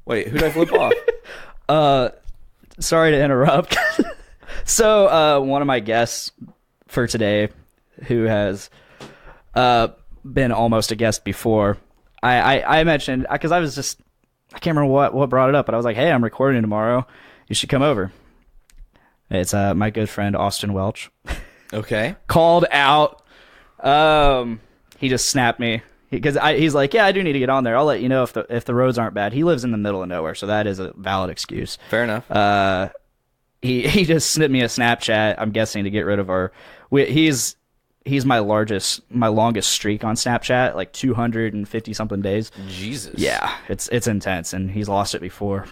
Wait, who did I flip off? Sorry to interrupt. So, one of my guests for today, who has been almost a guest before, I mentioned, because I can't remember what brought it up, but I was like, hey, I'm recording tomorrow. You should come over. It's my good friend Austin Welch. Okay. Called out. He just snapped me. Because he's like, yeah, I do need to get on there. I'll let you know if the roads aren't bad. He lives in the middle of nowhere, so that is a valid excuse. Fair enough. He just snipped me a Snapchat, I'm guessing, to get rid of our... He's my longest streak on Snapchat, like 250 something days. Jesus. Yeah, it's intense, and he's lost it before,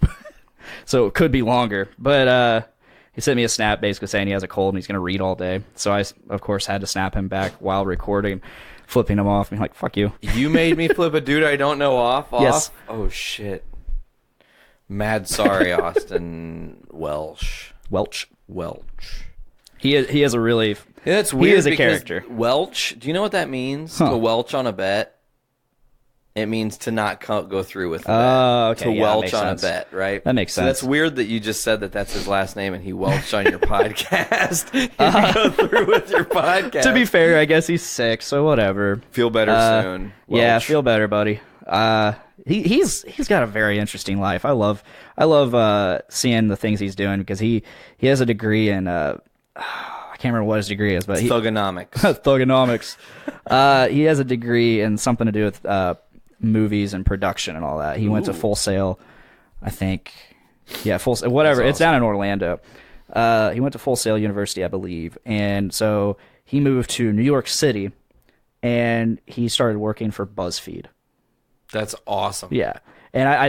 so it could be longer. But He sent me a snap basically saying he has a cold and he's going to read all day. So I, of course, had to snap him back while recording, flipping him off. I'm like, fuck you. You made me flip a dude I don't know off? Yes. Oh, shit. Mad sorry, Austin Welch. He is a really... Yeah, that's weird. He is a because character. Welch, do you know what that means? Huh. To welch on a bet? It means to not go through with the bet. Oh, okay. To Yeah, welch makes on sense. a bet, right? That makes So sense. that's weird that you just said that that's his last name and he welched on your podcast. You go through with your podcast. To be fair, I guess he's sick, so whatever. Feel better soon. Yeah, Welch. feel better, buddy. He's got a very interesting life. I love seeing the things he's doing because he has a degree in I can't remember what his degree is, but Thugonomics. Thugonomics. He has a degree in something to do with movies and production and all that. He went to Full Sail, I think. Yeah, Full Sail, whatever. That's It's down in Orlando. He went to Full Sail University, I believe, and so he moved to New York City, and he started working for BuzzFeed. That's awesome. Yeah, and I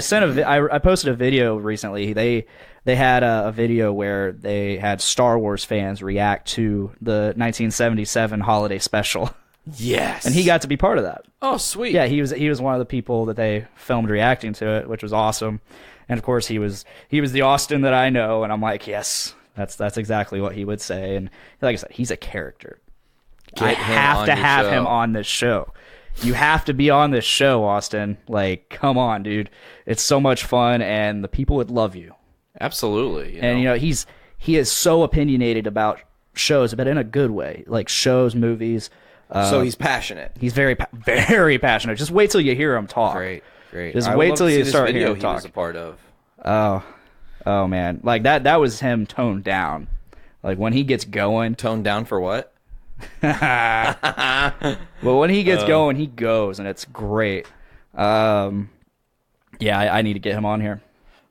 posted a video recently. They had a video where they had Star Wars fans react to the 1977 holiday special. Yes. And he got to be part of that. Oh, sweet. Yeah, he was one of the people that they filmed reacting to it, which was awesome. And of course, he was the Austin that I know, and I'm like, yes, that's exactly what he would say. And like I said, he's a character. I have to have him on this show. You have to be on this show, Austin. Like, come on, dude. It's so much fun, and the people would love you. Absolutely. And he is so opinionated about shows, but in a good way. Like shows, movies. So he's passionate. He's very passionate. Just wait till you hear him talk. Great. Just wait till you start hearing him he talk. was a part of. Oh man, like that was him toned down. Like when he gets going, Toned down for what? well, when he gets going, he goes, and it's great. Yeah, I need to get him on here.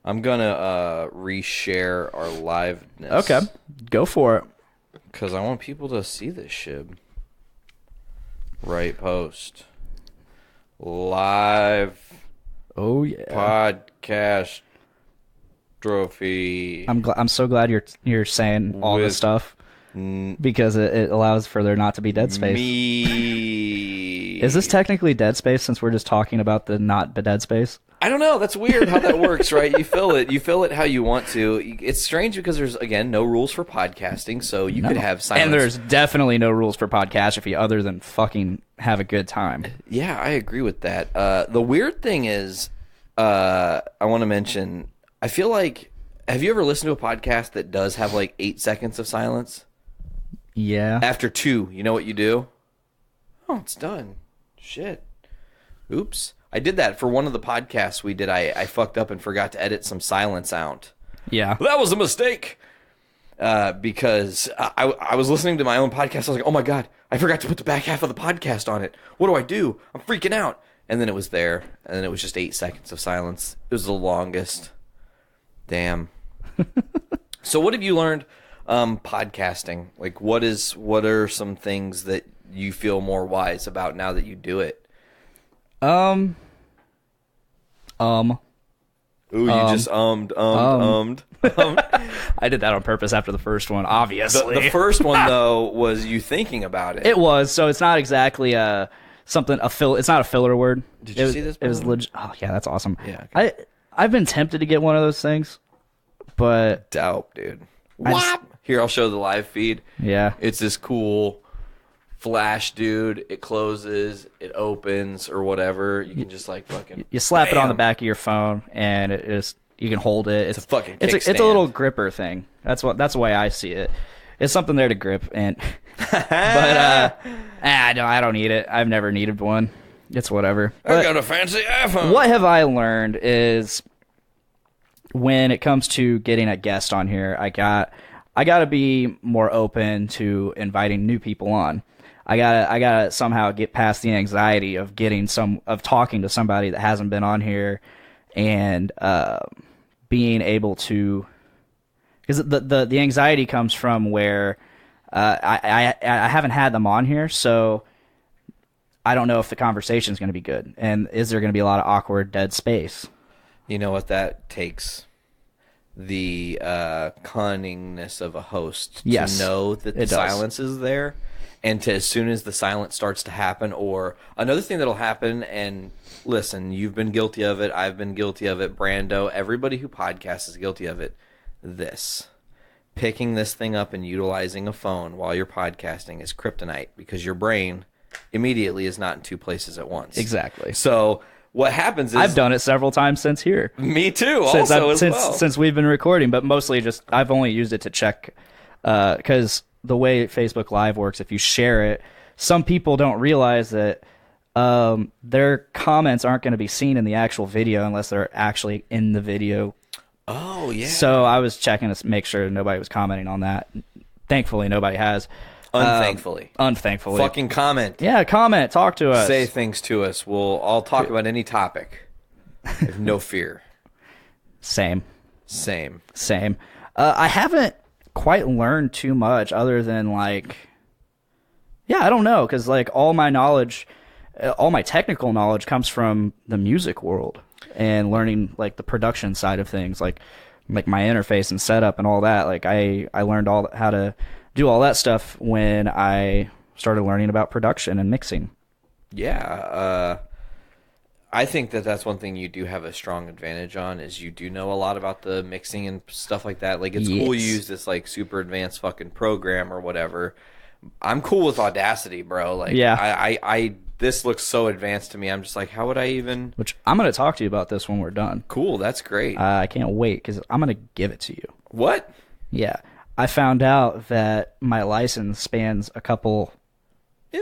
I'm gonna reshare our liveness. Okay, go for it. Because I want people to see this shib. Right post. Live Oh yeah, podcast trophy. I'm so glad you're saying all this With stuff because it allows for there not to be dead space. Me. Is this technically dead space since we're just talking about the not dead space? I don't know. That's weird how that works, right? You fill it how you want to. It's strange because there's, again, no rules for podcasting, so you could have silence. And there's definitely no rules for Podcastrophe other than fucking have a good time. Yeah, I agree with that. The weird thing is, I want to mention, I feel like, have you ever listened to a podcast that does have like 8 seconds of silence? Yeah. After 2, you know what you do? Oh, it's done. Shit. Oops. I did that for one of the podcasts we did. I fucked up and forgot to edit some silence out. Yeah. That was a mistake. Because I was listening to my own podcast. I was like, oh my God, I forgot to put the back half of the podcast on it. What do I do? I'm freaking out. And then it was there. And then it was just 8 seconds of silence. It was the longest. Damn. So what have you learned podcasting? Like what are some things that you feel more wise about now that you do it? Ooh, you just ummed. I did that on purpose after the first one, obviously. The first one though was you thinking about it. It was, so it's not exactly it's not a filler word. Did you see this? It was legit. Oh yeah, that's awesome. Yeah, okay. I've been tempted to get one of those things, but Dope, dude. Here, I'll show the live feed. yeah, It's this cool flash, dude. It closes, it opens, or whatever. You can just like fucking. you slap it on the bam. back of your phone, and it is you can hold it. It's a fucking it's kickstand. a little gripper thing. That's the way I see it. It's something there to grip, and but I don't need it. I've never needed one. It's whatever. I got a fancy iPhone. What have I learned is when it comes to getting a guest on here, I got to be more open to inviting new people on. I gotta somehow get past the anxiety of talking to somebody that hasn't been on here, and being able to, because the anxiety comes from where I haven't had them on here, so I don't know if the conversation is going to be good, and is there going to be a lot of awkward dead space? You know what that takes? the cunningness of a host Yes, to know that the it does. silence is there, and to, as soon as the silence starts to happen, or another thing that'll happen, and listen, you've been guilty of it, I've been guilty of it, Brando, everybody who podcasts is guilty of it. Picking this thing up and utilizing a phone while you're podcasting is kryptonite, because your brain immediately is not in two places at once. Exactly. So what happens is, I've done it several times since here. Me too. Also, Since we've been recording, but mostly just I've only used it to check because the way Facebook Live works, if you share it, some people don't realize that their comments aren't going to be seen in the actual video unless they're actually in the video. Oh yeah. So I was checking to make sure nobody was commenting on that. Thankfully, nobody has. Unthankfully. Fucking comment. Yeah, comment. Talk to us. Say things to us. I'll talk about any topic. With no fear. Same. I haven't quite learned too much other than I don't know, because all my knowledge, all my technical knowledge comes from the music world and learning the production side of things, like my interface and setup and all that. I learned how to do all that stuff when I started learning about production and mixing. Yeah, I think that's one thing you do have a strong advantage on, is you do know a lot about the mixing and stuff like that. It's cool you use this super advanced fucking program or whatever. I'm cool with Audacity, bro. I this looks so advanced to me. I'm just how would I even? Which I'm going to talk to you about this when we're done. Cool, that's great. I can't wait because I'm going to give it to you. What? Yeah. I found out that my license spans a couple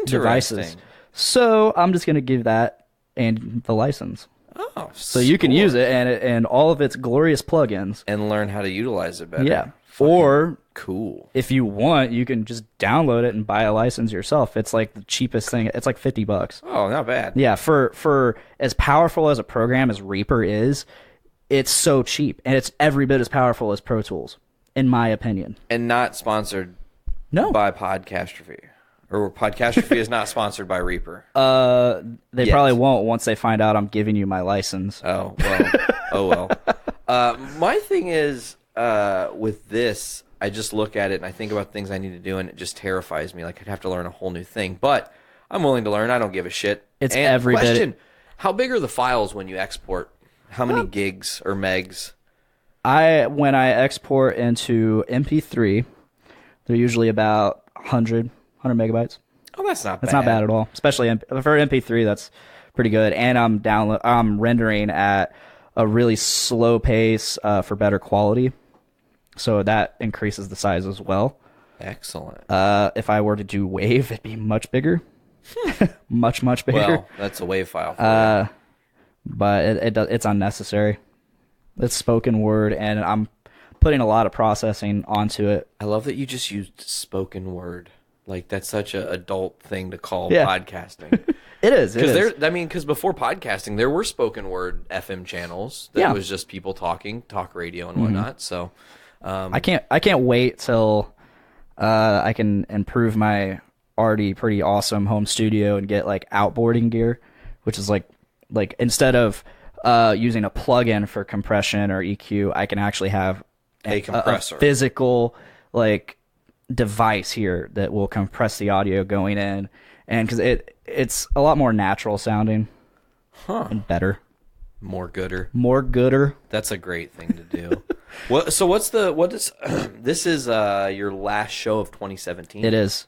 devices. So I'm just going to give that and the license. Oh, so you can use it and all of its glorious plugins. And learn how to utilize it better. Yeah. Or cool. If you want, you can just download it and buy a license yourself. It's the cheapest thing. It's $50. Oh, not bad. Yeah, for as powerful as a program as Reaper is, it's so cheap. And it's every bit as powerful as Pro Tools, in my opinion. And not sponsored by Podcastrophe. Or Podcastrophe is not sponsored by Reaper. They probably won't once they find out I'm giving you my license. Oh, well. My thing is, with this, I just look at it and I think about things I need to do, and it just terrifies me. I'd have to learn a whole new thing. But I'm willing to learn. I don't give a shit. It's every bit. How big are the files when you export? How many gigs or megs? When I export into MP3, they're usually about 100 megabytes. Oh, that's not bad. That's not bad at all. Especially for MP3, that's pretty good. And I'm rendering at a really slow pace for better quality. So that increases the size as well. Excellent. If I were to do WAV, it'd be much bigger. much bigger. Well, that's a WAV file for you. But it's unnecessary. It's spoken word, and I'm putting a lot of processing onto it. I love that you just used spoken word. That's such an adult thing to call podcasting. It is. Because before podcasting, there were spoken word FM channels that was just people talking, talk radio and whatnot. So I can't wait till I can improve my already pretty awesome home studio and get outboarding gear, which is instead of using a plugin for compression or EQ, I can actually have a compressor, a physical device here that will compress the audio going in, and because it's a lot more natural sounding and better, more gooder. That's a great thing to do. This is your last show of 2017? It is.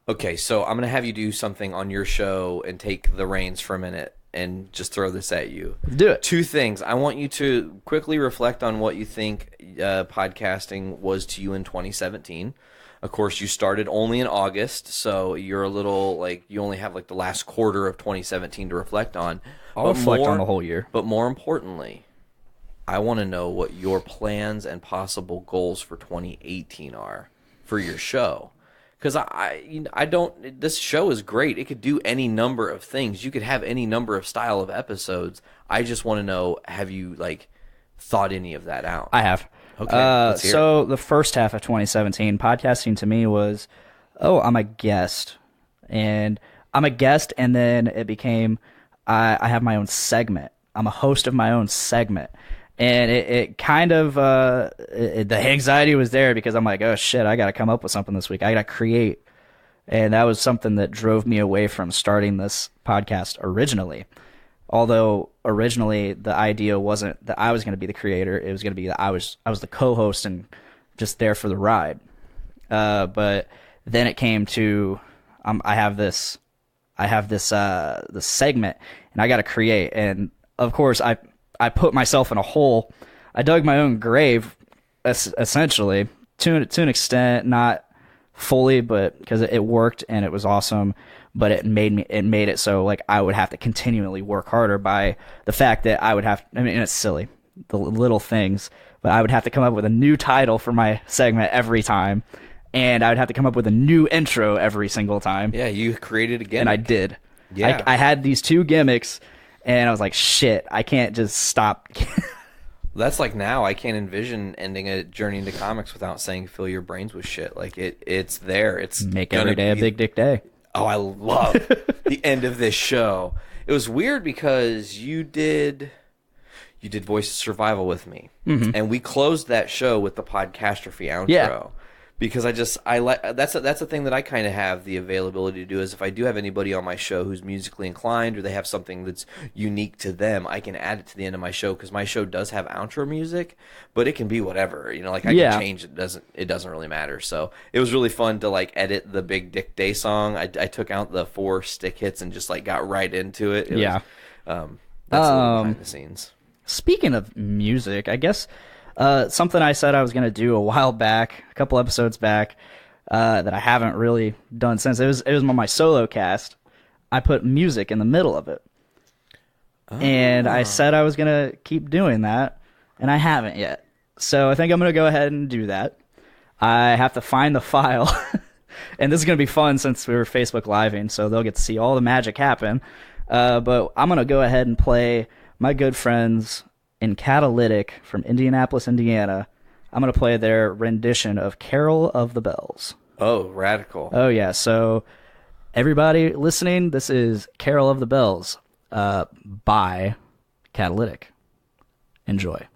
Okay, so I'm gonna have you do something on your show and take the reins for a minute and just throw this at you. Do it. 2 things. I want you to quickly reflect on what you think podcasting was to you in 2017. Of course, you started only in August, so you're a little you only have the last quarter of 2017 to reflect on. I'll reflect on the whole year. But more importantly, I want to know what your plans and possible goals for 2018 are for your show. Because I don't. This show is great. It could do any number of things. You could have any number of style of episodes. I just want to know: have you thought any of that out? I have. Okay. Let's hear so the first half of 2017, podcasting to me was, I'm a guest, and then it became I have my own segment. I'm a host of my own segment, And it kind of the anxiety was there because I'm like, oh shit, I got to come up with something this week. I got to create. And that was something that drove me away from starting this podcast originally. Although originally the idea wasn't that I was going to be the creator, it was going to be that I was the co-host and just there for the ride. But then it came to I have this segment and I got to create. And of course I put myself in a hole. I dug my own grave, essentially, to an extent, not fully, but because it worked and it was awesome. But it made it so like I would have to continually work harder by the fact that I would have. I mean, it's silly, the little things, but I would have to come up with a new title for my segment every time, and I would have to come up with a new intro every single time. Yeah, you created again, and I did. Yeah, I had these two gimmicks. And I was like, shit, I can't just stop. That's like now I can't envision ending a journey into comics without saying fill your brains with shit. Like it's there. It's make every day a big dick day. Oh, I love the end of this show. It was weird because you did Voice of Survival with me. Mm-hmm. And we closed that show with the Podcastrophe outro. Yeah. Because that's a thing that I kind of have the availability to do is if I do have anybody on my show who's musically inclined or they have something that's unique to them, I can add it to the end of my show because my show does have outro music, but it can be whatever, like I can change it. It doesn't really matter. So it was really fun to like edit the Big Dick Day song. I took out the 4 stick hits and just like got right into it. That's a little behind the scenes. Speaking of music, I guess. Something I said I was going to do a while back, a couple episodes back, that I haven't really done since. It was on my solo cast. I put music in the middle of it. Oh. And I said I was going to keep doing that, and I haven't yet. So I think I'm going to go ahead and do that. I have to find the file. And this is going to be fun since we were Facebook Living, so they'll get to see all the magic happen. But I'm going to go ahead and play my good friends in Catalytic from Indianapolis, Indiana. I'm going to play their rendition of Carol of the Bells. Oh, radical. Oh, yeah. So, everybody listening, this is Carol of the Bells by Catalytic. Enjoy.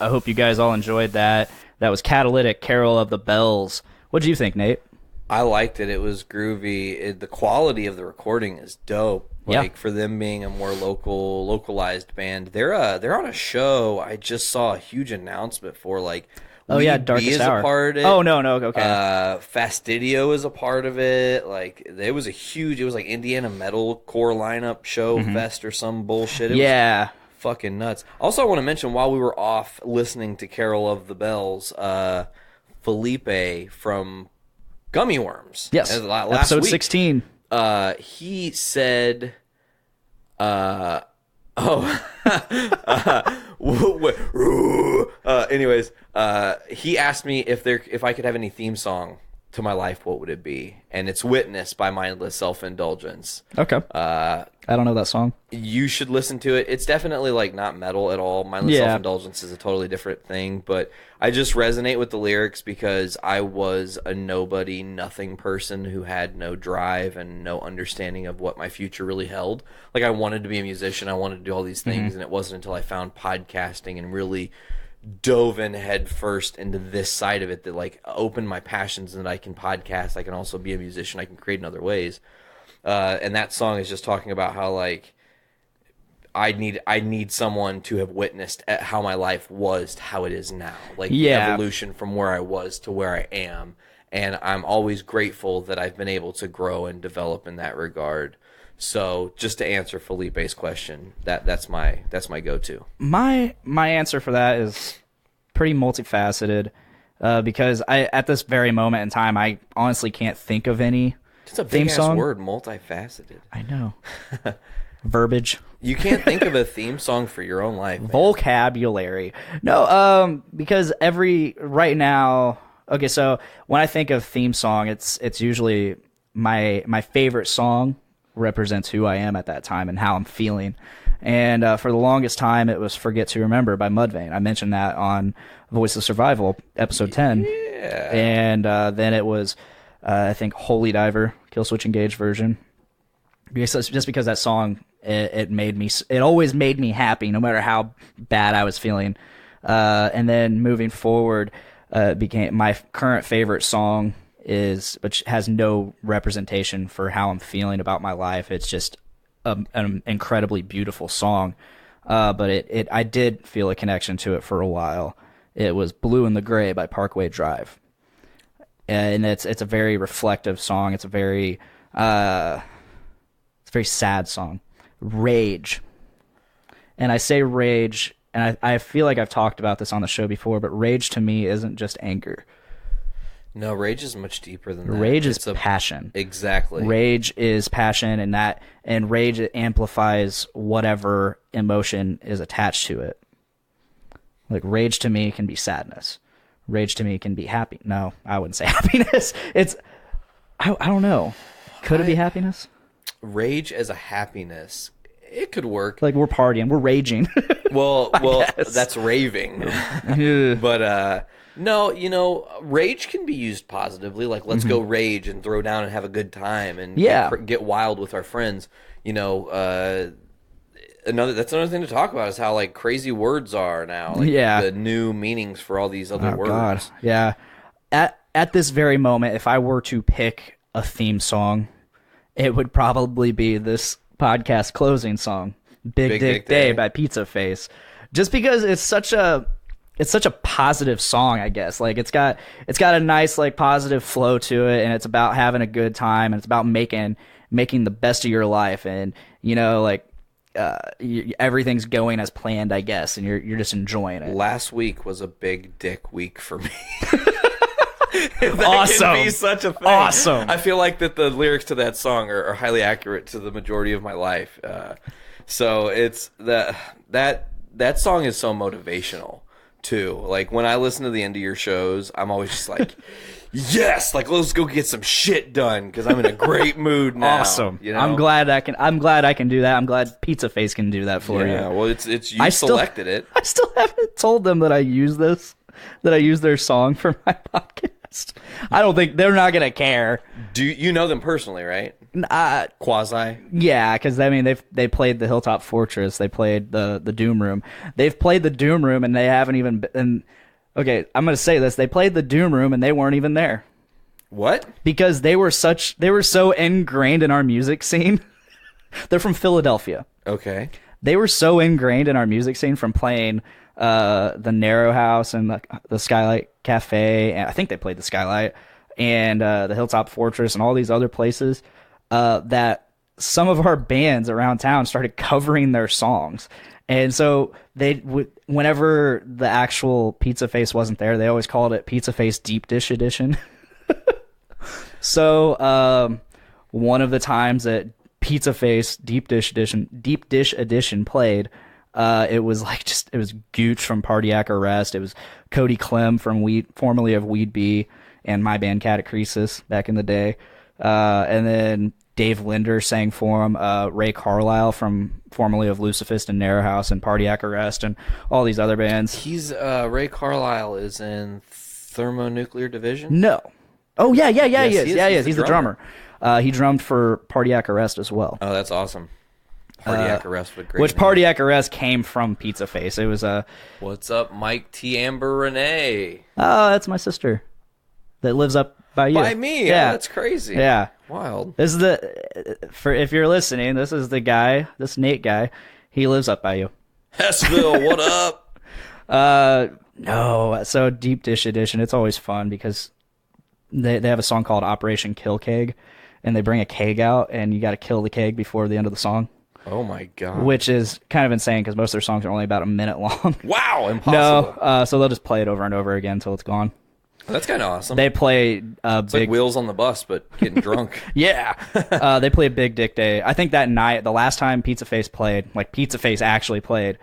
I hope you guys all enjoyed that. That was Catalytic, Carol of the Bells. What do you think, Nate? I liked it. It was groovy. The quality of the recording is dope. Like for them being a more localized band, they're on a show. I just saw a huge announcement for like. Darkest is Hour. A part of it. Oh no, okay. Fastidio is a part of it. Like it was like Indiana metalcore lineup show fest or some bullshit. It was fucking nuts. Also, I want to mention while we were off listening to Carol of the Bells, Felipe from Gummy Worms. Yes, last episode week, 16. He said, anyways, he asked me if I could have any theme song to my life, what would it be? And it's Witness by Mindless Self-Indulgence. Okay. I don't know that song. You should listen to it. It's definitely like not metal at all. Mindless Self-Indulgence is a totally different thing, but I just resonate with the lyrics because I was a nobody, nothing person who had no drive and no understanding of what my future really held. Like I wanted to be a musician. I wanted to do all these things, and it wasn't until I found podcasting and really dove in head first into this side of it that like opened my passions, and that I can podcast, I can also be a musician, I can create in other ways. And that song is just talking about how like I need someone to have witnessed at how my life was to how it is now, like the evolution from where I was to where I am, and I'm always grateful that I've been able to grow and develop in that regard. So just to answer Felipe's question, that's my go-to. My answer for that is pretty multifaceted because at this very moment in time, I honestly can't think of any it's a theme big song. Word, multifaceted. I know. Verbiage. You can't think of a theme song for your own life, man. Vocabulary. No, because right now. Okay, so when I think of theme song, it's usually my favorite song represents who I am at that time and how I'm feeling. And for the longest time, it was Forget to Remember by Mudvayne. I mentioned that on Voice of Survival, episode 10. Yeah. And then it was, I think, Holy Diver, Killswitch Engage version. Just because that song, it always made me happy, no matter how bad I was feeling. And then moving forward, became my current favorite song which has no representation for how I'm feeling about my life. It's just an incredibly beautiful song. But I did feel a connection to it for a while. It was Blue in the Gray by Parkway Drive. And it's a very reflective song. It's a very sad song. Rage. And I say rage, and I feel like I've talked about this on the show before, but rage to me isn't just anger. No, rage is much deeper than that. Rage is passion. Exactly. Rage is passion, and rage amplifies whatever emotion is attached to it. Like rage to me can be sadness. Rage to me can be happy. No, I wouldn't say happiness. I don't know. Could it be happiness? Rage as a happiness, it could work. Like we're partying, we're raging. well, that's raving. But no, rage can be used positively. Like let's go rage and throw down and have a good time and get wild with our friends. That's another thing to talk about is how like crazy words are now. Like, the new meanings for all these other words. God. Yeah. At this very moment, if I were to pick a theme song, it would probably be this podcast closing song, Big Dick Day by Pizza Face. Just because it's such a positive song, I guess. Like it's got a nice like positive flow to it, and it's about having a good time, and it's about making the best of your life, and everything's going as planned, I guess, and you're just enjoying it. Last week was a big dick week for me. Awesome. Can be such a thing. Awesome. I feel like that the lyrics to that song are highly accurate to the majority of my life. So it's that song is so motivational too. Like when I listen to the end of your shows, I'm always just like, yes, like let's go get some shit done because I'm in a great mood now. Awesome. You know? I'm glad I can do that. I'm glad Pizza Face can do that for you. Yeah. Well, it's you selected it. I still haven't told them that I use their song for my podcast. I don't think they're not gonna care. Do you know them personally, right? Quasi. Yeah, because I mean they played the Hilltop Fortress, they played the Doom Room, they've played the Doom Room, and they haven't even been. Okay, I'm gonna say this: they played the Doom Room, and they weren't even there. What? Because they were so ingrained in our music scene. They're from Philadelphia. Okay. They were so ingrained in our music scene from playing the Narrow House and the Skylight Cafe, and I think they played the Skylight and the Hilltop Fortress and all these other places, that some of our bands around town started covering their songs. And so whenever the actual Pizza Face wasn't there, they always called it Pizza Face Deep Dish Edition. So one of the times that Pizza Face Deep Dish Edition played, it was Gooch from Cardiac Arrest. It was Cody Clem from formerly of Weed Bee, and my band Catacresis back in the day. And then Dave Linder sang for him. Ray Carlisle from formerly of Lucifist and Narrow House and Cardiac Arrest and all these other bands. He's Ray Carlisle is in Thermonuclear Division? No. Oh yeah, he Yes, is. He's the drummer. He drummed for Cardiac Arrest as well. Oh, that's awesome. Cardiac Arrest with great. Which name. Cardiac Arrest came from Pizza Face. It was What's up, Mike T. Amber Renee? Oh, that's my sister that lives up by you. By me? Yeah, Oh, that's crazy. Yeah, Wild. this is if you're listening, this is the guy, this Nate guy. He lives up by you. Hessville, what up? No, so Deep Dish Edition. It's always fun because they have a song called Operation Kill Keg, and they bring a keg out, and you got to kill the keg before the end of the song. Oh my god. Which is kind of insane because most of their songs are only about a minute long. Wow, impossible. No, so they'll just play it over and over again until it's gone. That's kind of awesome. They play It's big like Wheels on the Bus, but getting drunk. Yeah. They play Big Dick Day. I think that night, the last time Pizza Face played, like Pizza Face actually played.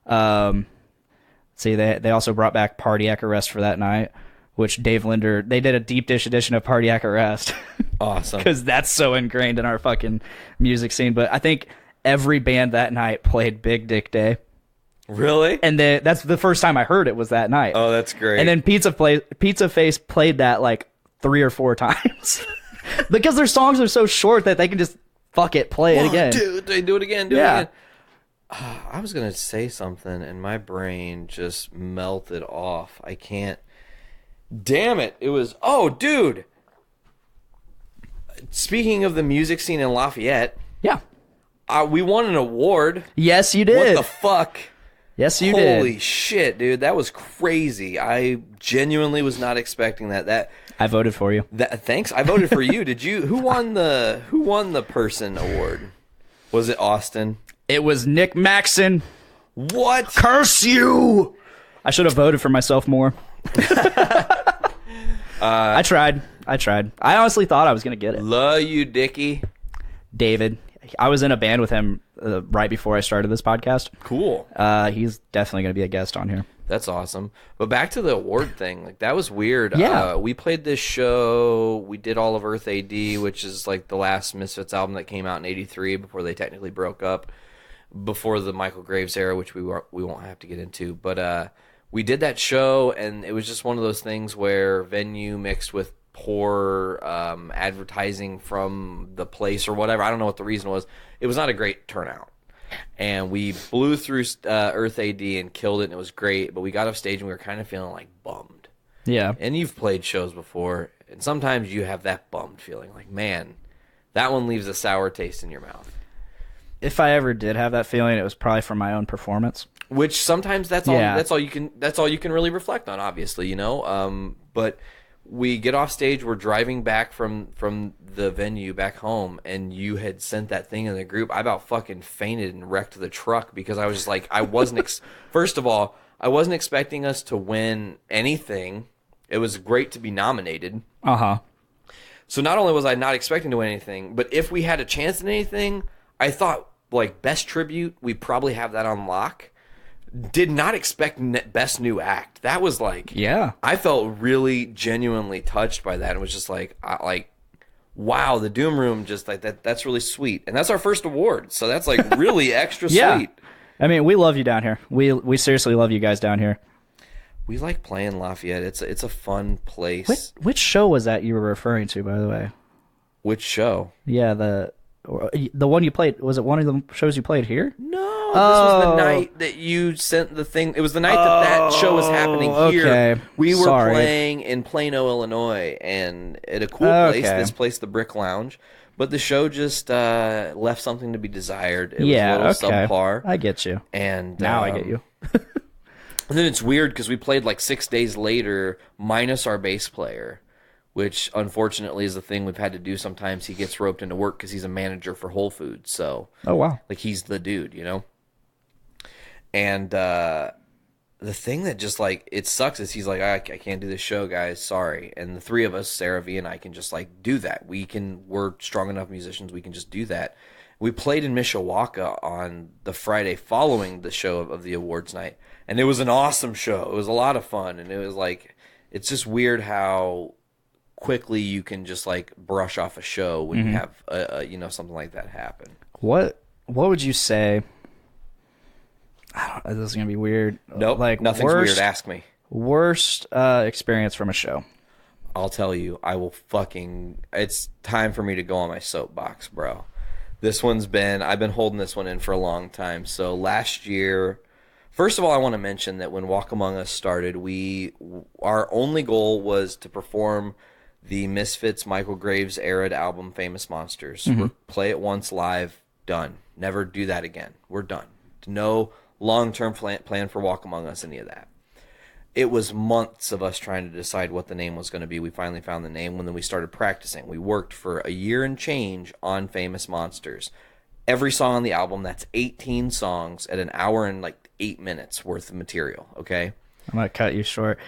See, they also brought back Cardiac Arrest for that night, which Dave Linder, they did a Deep Dish edition of Cardiac Arrest. Awesome. Because that's so ingrained in our fucking music scene. But I think every band that night played Big Dick Day. Really? And that's the first time I heard it was that night. Oh, that's great. And then Pizza Face played that like 3 or 4 times. Because their songs are so short that they can just fuck it, play it again. Dude, they do it again, do it again. I was going to say something, and my brain just melted off. I can't. Damn it. It was, oh, dude. Speaking of the music scene in Lafayette, Yeah. we won an award. Yes, you did. What the fuck? Yes, you did. Holy shit, dude. That was crazy. I genuinely was not expecting that. I voted for you. Thanks. I voted for you. Did you? Who won the person award? Was it Austin? It was Nick Maxon. What? Curse you! I should have voted for myself more. I tried. I honestly thought I was going to get it. Love you, Dickie. David. I was in a band with him right before I started this podcast. Cool. He's definitely going to be a guest on here. That's awesome. But back to the award thing. Like, that was weird. Yeah. We played this show. We did all of Earth AD, which is like the last Misfits album that came out in '83 before they technically broke up. Before the Michael Graves era, which we won't have to get into. But we did that show, and it was just one of those things where venue mixed with poor advertising from the place or whatever. I don't know what the reason was. It was not a great turnout. And we blew through Earth AD and killed it, and it was great. But we got off stage, and we were kind of feeling like bummed. Yeah. And you've played shows before, and sometimes you have that bummed feeling. Like, man, that one leaves a sour taste in your mouth. If I ever did have that feeling, it was probably from my own performance. Which sometimes that's all you can really reflect on, obviously, you know. But we get off stage, we're driving back from the venue back home, and you had sent that thing in the group. I about fucking fainted and wrecked the truck because I was just like, I wasn't first of all, I wasn't expecting us to win anything. It was great to be nominated. Uh-huh. So not only was I not expecting to win anything, but if we had a chance in anything, I thought, like, best tribute, we probably have that on lock. Did not expect best new act. That was like, Yeah. I felt really genuinely touched by that. It was just like, wow, the Doom Room, just like that. That's really sweet, and that's our first award, so that's like really extra Yeah. sweet. I mean, we love you down here. We seriously love you guys down here. We like playing Lafayette. It's a fun place. Which show was that you were referring to, by the way? Which show? Yeah, the one you played. Was it one of the shows you played here? No, this was the night that you sent the thing. It was the night that show was happening here. Okay. We were Sorry. playing in Plano, Illinois, and at a cool place. This place, the Brick Lounge. But the show just left something to be desired. It was a little subpar. I get you. And Now I get you. And then it's weird because we played like 6 days later, minus our bass player, which unfortunately is the thing we've had to do sometimes. He gets roped into work because he's a manager for Whole Foods. So, oh, wow. like, he's the dude, you know? And the thing that just, like, it sucks is he's like, I can't do this show, guys. Sorry. And the three of us, Sarah V and I, can just, like, do that. We're strong enough musicians. We can just do that. We played in Mishawaka on the Friday following the show of the awards night. And it was an awesome show. It was a lot of fun. And it was like, it's just weird how quickly you can just like brush off a show when you have something like that happen. What would you say? I don't, this is gonna be weird. Nope, like nothing's weird. Ask me. Worst experience from a show. I'll tell you. I will fucking. It's time for me to go on my soapbox, bro. I've been holding this one in for a long time. So last year, first of all, I want to mention that when Walk Among Us started, our only goal was to perform the Misfits Michael Graves era album Famous Monsters. Play it once live, done. Never do that again. We're done. No long-term plan for Walk Among Us, any of that. It was months of us trying to decide what the name was going to be. We finally found the name when we started practicing. We worked for a year and change on Famous Monsters. Every song on the album, that's 18 songs at an hour and like 8 minutes worth of material, okay? I'm going to cut you short.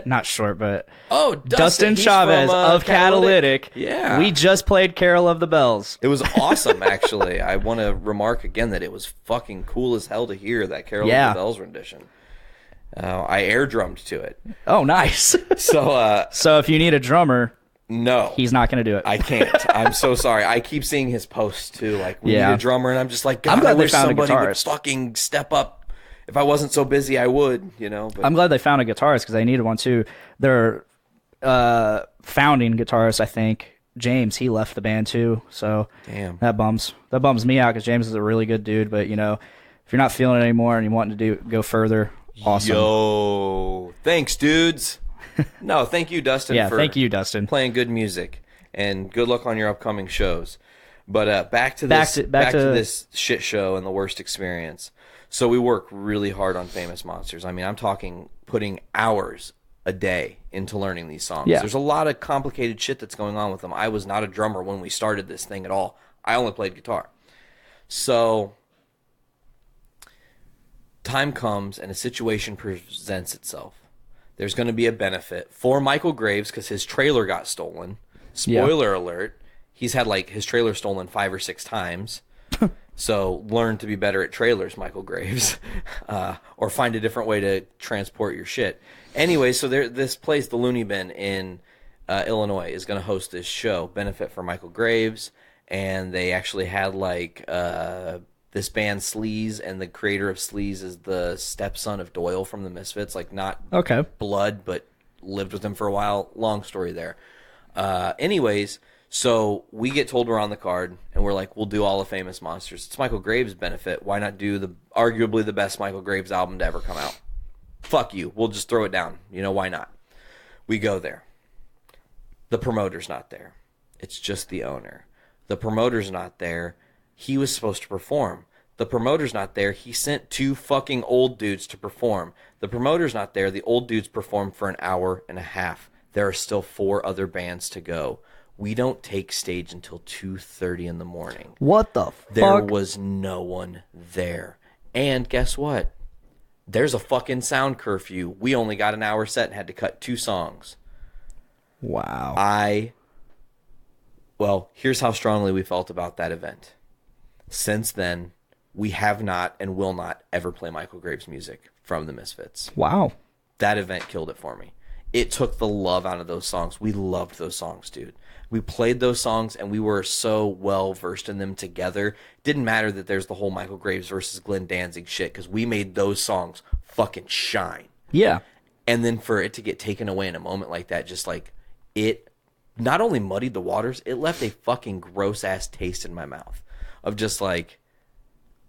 Not short, but... Oh, Dustin Chavez of Catalytic. Yeah. We just played Carol of the Bells. It was awesome, actually. I want to remark again that it was fucking cool as hell to hear that Carol of the Bells rendition. I air drummed to it. Oh, nice. So if you need a drummer... No. He's not going to do it. I can't. I'm so sorry. I keep seeing his posts, too. Like, we need a drummer, and I'm just like, God, I'm glad I wish they found somebody a would guitarist. fucking step up. If I wasn't so busy, I would, you know. But I'm glad they found a guitarist because they needed one, too. Their founding guitarist, I think, James, he left the band, too. So damn. That bums me out because James is a really good dude. But, you know, if you're not feeling it anymore and you want to go further, awesome. Yo. Thanks, dudes. No, thank you, Dustin. Yeah, thank you, Dustin. Playing good music, and good luck on your upcoming shows. But back to this shit show and the worst experience. So we work really hard on Famous Monsters. I mean, I'm talking putting hours a day into learning these songs. Yeah. There's a lot of complicated shit that's going on with them. I was not a drummer when we started this thing at all. I only played guitar. So time comes and a situation presents itself. There's going to be a benefit for Michael Graves because his trailer got stolen. Spoiler alert. He's had like his trailer stolen 5 or 6 times. So learn to be better at trailers, Michael Graves. Or find a different way to transport your shit. Anyway, so this place, the Looney Bin in Illinois, is going to host this show, benefit for Michael Graves. And they actually had like... this band Sleaze, and the creator of Sleaze is the stepson of Doyle from the Misfits. Like, not blood, but lived with him for a while. Long story there. Anyways, so we get told we're on the card, and we're like, we'll do all of Famous Monsters. It's Michael Graves' benefit. Why not do arguably the best Michael Graves album to ever come out? Fuck you. We'll just throw it down. You know, why not? We go there. The promoter's not there. It's just the owner. The promoter's not there. He was supposed to perform. The promoter's not there. He sent 2 fucking old dudes to perform. The promoter's not there. The old dudes performed for an hour and a half. There are still 4 other bands to go. We don't take stage until 2:30 in the morning. What the fuck? There was no one there. And guess what? There's a fucking sound curfew. We only got an hour set and had to cut 2 songs. Wow. Well, here's how strongly we felt about that event. Since then, we have not and will not ever play Michael Graves' music from the Misfits. Wow. That event killed it for me. It took the love out of those songs. We loved those songs, dude. We played those songs, and we were so well versed in them together. Didn't matter that there's the whole Michael Graves versus Glenn Danzig shit, because we made those songs fucking shine. Yeah. And then for it to get taken away in a moment like that, just like it not only muddied the waters, it left a fucking gross ass taste in my mouth of just like,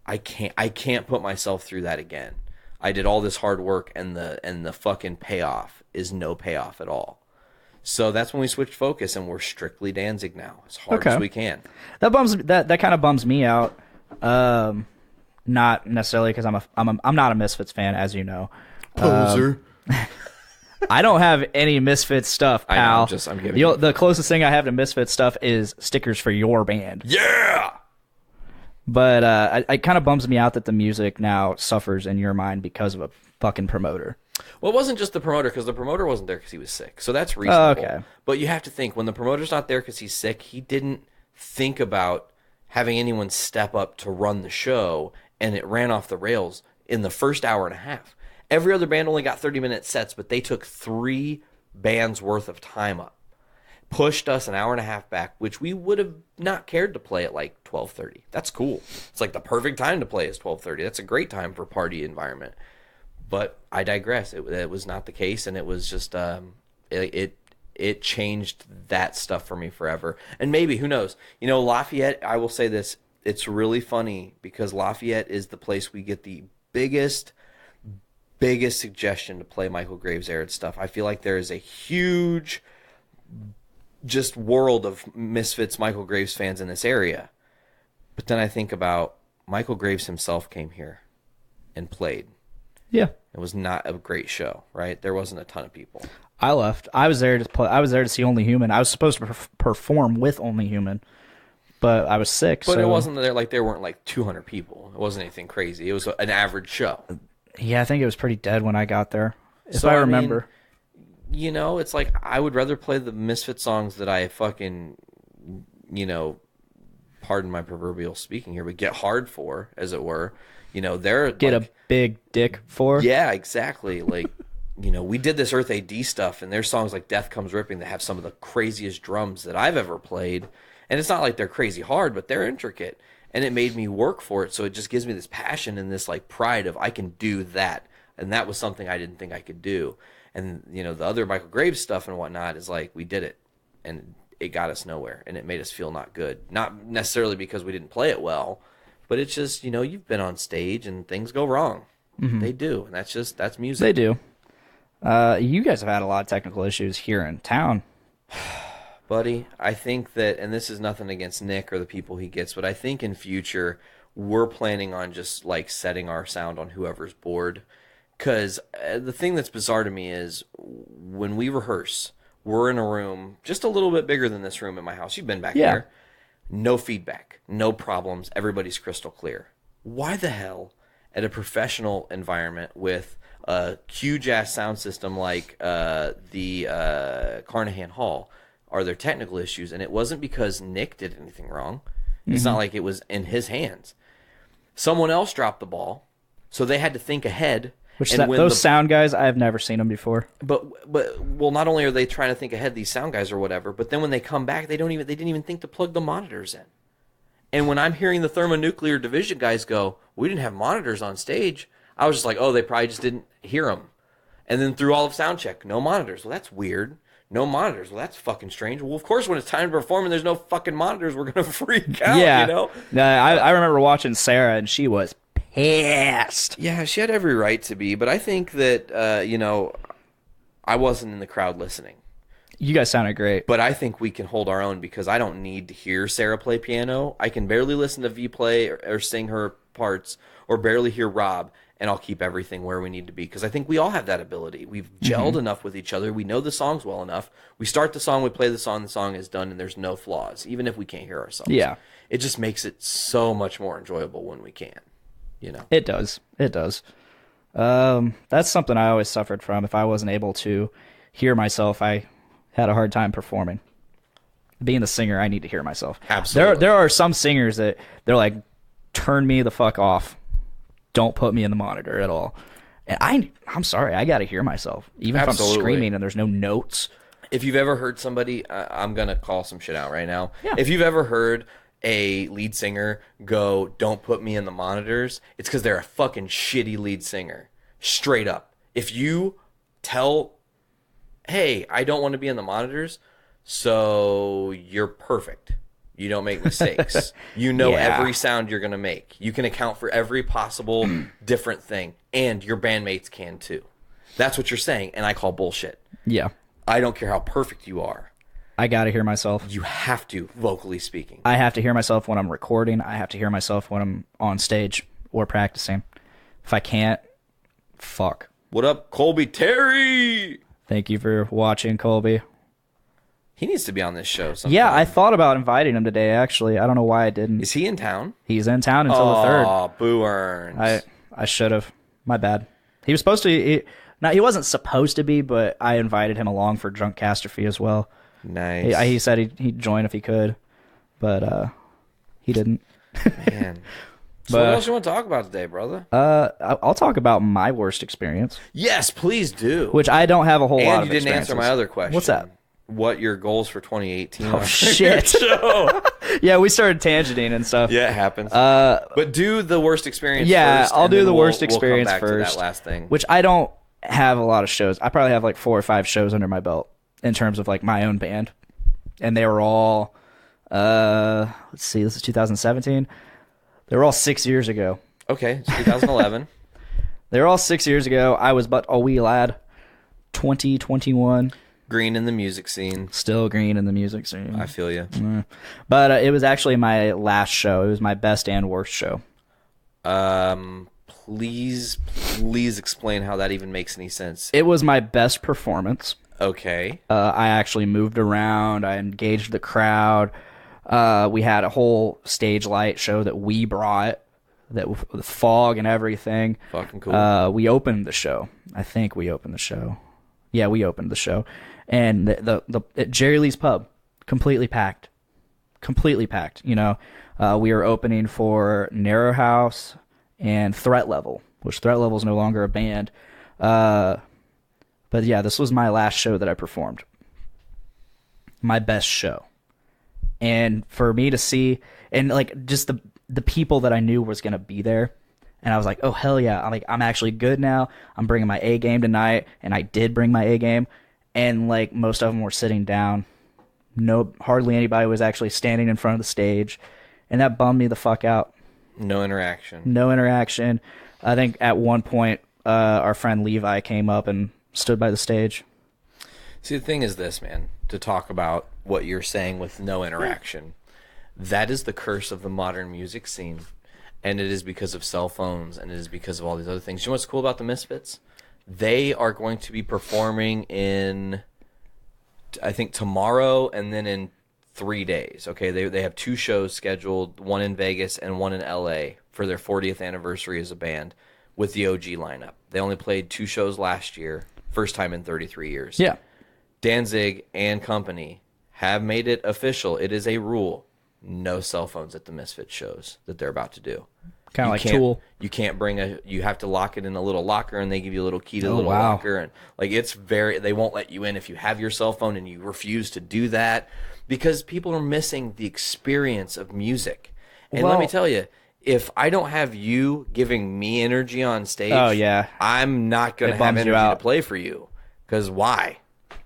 I can't put myself through that again. I did all this hard work and the fucking payoff is no payoff at all. So that's when we switched focus and we're strictly Danzig now, as hard as we can. That kind of bums me out. Not necessarily because I'm not a Misfits fan, as you know. Poser. I don't have any Misfits stuff, pal. I'm giving you. The closest thing I have to Misfits stuff is stickers for your band. Yeah. But it kind of bums me out that the music now suffers in your mind because of a fucking promoter. Well, it wasn't just the promoter, because the promoter wasn't there because he was sick. So that's reasonable. Okay. But you have to think, when the promoter's not there because he's sick, he didn't think about having anyone step up to run the show, and it ran off the rails in the first hour and a half. Every other band only got 30-minute sets, but they took 3 bands worth of time up. Pushed us an hour and a half back, which we would have not cared to play at like 12:30. That's cool. It's like the perfect time to play is 12:30. That's a great time for party environment. But I digress. It was not the case, and it was just it changed that stuff for me forever. And maybe, who knows? You know, Lafayette, I will say this, it's really funny because Lafayette is the place we get the biggest suggestion to play Michael Graves era stuff. I feel like there is a huge just world of Misfits Michael Graves fans in this area. But then I think about Michael Graves himself came here and played. Yeah. It was not a great show, right? There wasn't a ton of people. I left. I was there to play. I was there to see Only Human. I was supposed to perform with Only Human, but I was sick. But so. it wasn't there weren't like 200 people. It wasn't anything crazy. It was an average show. Yeah, I think it was pretty dead when I got there, if So, I remember. You know, it's like I would rather play the Misfit songs that I fucking, you know, pardon my proverbial speaking here, but get hard for, as it were. You know, they're Get like, a big dick for. Yeah, exactly. Like, you know, we did this Earth AD stuff, and there's songs like Death Comes Ripping that have some of the craziest drums that I've ever played. And it's not like they're crazy hard, but they're intricate. And it made me work for it, so it just gives me this passion and this like pride of I can do that. And that was something I didn't think I could do. And, you know, the other Michael Graves stuff and whatnot is like, we did it. And it got us nowhere. And it made us feel not good. Not necessarily because we didn't play it well, but it's just, you know, you've been on stage and things go wrong. Mm-hmm. They do. And that's music. They do. You guys have had a lot of technical issues here in town. Buddy, I think that, and this is nothing against Nick or the people he gets, but I think in future, we're planning on just like setting our sound on whoever's board. Because the thing that's bizarre to me is when we rehearse, we're in a room just a little bit bigger than this room in my house. You've been back there. No feedback, no problems. Everybody's crystal clear. Why the hell at a professional environment with a huge-ass sound system like the Carnahan Hall are there technical issues? And it wasn't because Nick did anything wrong. It's not like it was in his hands. Someone else dropped the ball, so they had to think ahead. Which those sound guys, I've never seen them before. But well, not only are they trying to think ahead, these sound guys or whatever, but then when they come back, they didn't even think to plug the monitors in. And when I'm hearing the thermonuclear division guys go, we didn't have monitors on stage, I was just like, oh, they probably just didn't hear them. And then through all of sound check, no monitors. Well, that's weird. No monitors. Well, that's fucking strange. Well, of course, when it's time to perform and there's no fucking monitors, we're gonna freak out. Yeah. You know. I remember watching Sarah, and she was pissed. Yeah, she had every right to be, but I think that, you know, I wasn't in the crowd listening. You guys sounded great. But I think we can hold our own because I don't need to hear Sarah play piano. I can barely listen to V play or sing her parts or barely hear Rob, and I'll keep everything where we need to be because I think we all have that ability. We've gelled enough with each other. We know the songs well enough. We start the song, we play the song is done, and there's no flaws, even if we can't hear ourselves. Yeah. It just makes it so much more enjoyable when we can. You know, it does. That's something I always suffered from. If I wasn't able to hear myself, I had a hard time performing. Being the singer, I need to hear myself. Absolutely. There are some singers that they're like, turn me the fuck off. Don't put me in the monitor at all. And I'm sorry, I got to hear myself. Even if I'm screaming and there's no notes. If you've ever heard somebody, I'm going to call some shit out right now. Yeah. If you've ever heard a lead singer go, don't put me in the monitors, it's because they're a fucking shitty lead singer. Straight up. If you tell, hey, I don't want to be in the monitors, so you're perfect. You don't make mistakes. You know every sound you're going to make. You can account for every possible different thing, and your bandmates can too. That's what you're saying, and I call bullshit. Yeah. I don't care how perfect you are. I got to hear myself. You have to, vocally speaking. I have to hear myself when I'm recording. I have to hear myself when I'm on stage or practicing. If I can't, fuck. What up, Colby Terry? Thank you for watching, Colby. He needs to be on this show sometime. Yeah, I thought about inviting him today, actually. I don't know why I didn't. Is he in town? He's in town until the 3rd. Oh, boo earns. I should have. My bad. He was supposed to... he wasn't supposed to be, but I invited him along for Podcastrophe as well. Nice. He said he'd join if he could, but he didn't. Man. So what else you want to talk about today, brother? I'll talk about my worst experience. Yes, please do. Which I don't have a whole lot And of you didn't answer experiences. my other question. What's that? What your goals for 2018 Oh, are? shit. Yeah, we started tangenting and stuff. Yeah, it happens. But do the worst experience first. I'll and do then the worst we'll experience come back first. to that last thing. Which I don't have a lot of shows. I probably have like 4 or 5 shows under my belt in terms of like my own band. And they were all, let's see, this is 2017. They were all 6 years ago. Okay, it's 2011. They were all 6 years ago. I was but a wee lad. 2021. Green in the music scene. Still green in the music scene. I feel you. But it was actually my last show. It was my best and worst show. Please explain how that even makes any sense. It was my best performance. Okay. I actually moved around. I engaged the crowd. We had a whole stage light show that we brought, with fog and everything. Fucking cool. We opened the show. I think we opened the show. Yeah, we opened the show. And the at Jerry Lee's Pub, completely packed. Completely packed. You know, we were opening for Narrow House and Threat Level, which Threat Level is no longer a band. But yeah, this was my last show that I performed. My best show. And for me to see, and like just the people that I knew was going to be there. And I was like, oh, hell yeah. I'm actually good now. I'm bringing my A game tonight. And I did bring my A game. And like most of them were sitting down. Hardly anybody was actually standing in front of the stage. And that bummed me the fuck out. No interaction. No interaction. I think at one point, our friend Levi came up and stood by the stage. See, the thing is this, man, to talk about what you're saying with no interaction. That is the curse of the modern music scene. And it is because of cell phones, and it is because of all these other things. You know what's cool about the Misfits? They are going to be performing in, I think, tomorrow and then in 3 days. Okay, they have 2 shows scheduled, one in Vegas and one in LA for their 40th anniversary as a band with the OG lineup. They only played 2 shows last year, first time in 33 years. Yeah. Danzig and company have made it official. It is a rule. No cell phones at the Misfits shows that they're about to do. Kind of like can't- Tool. You can't bring you have to lock it in a little locker, and they give you a little key to the Oh, little wow. locker. And like, they won't let you in if you have your cell phone and you refuse to do that, because people are missing the experience of music. And let me Well- tell you, if I don't have you giving me energy on stage, Oh, yeah. I'm not going It to have bums you energy to out. play for you. Because why?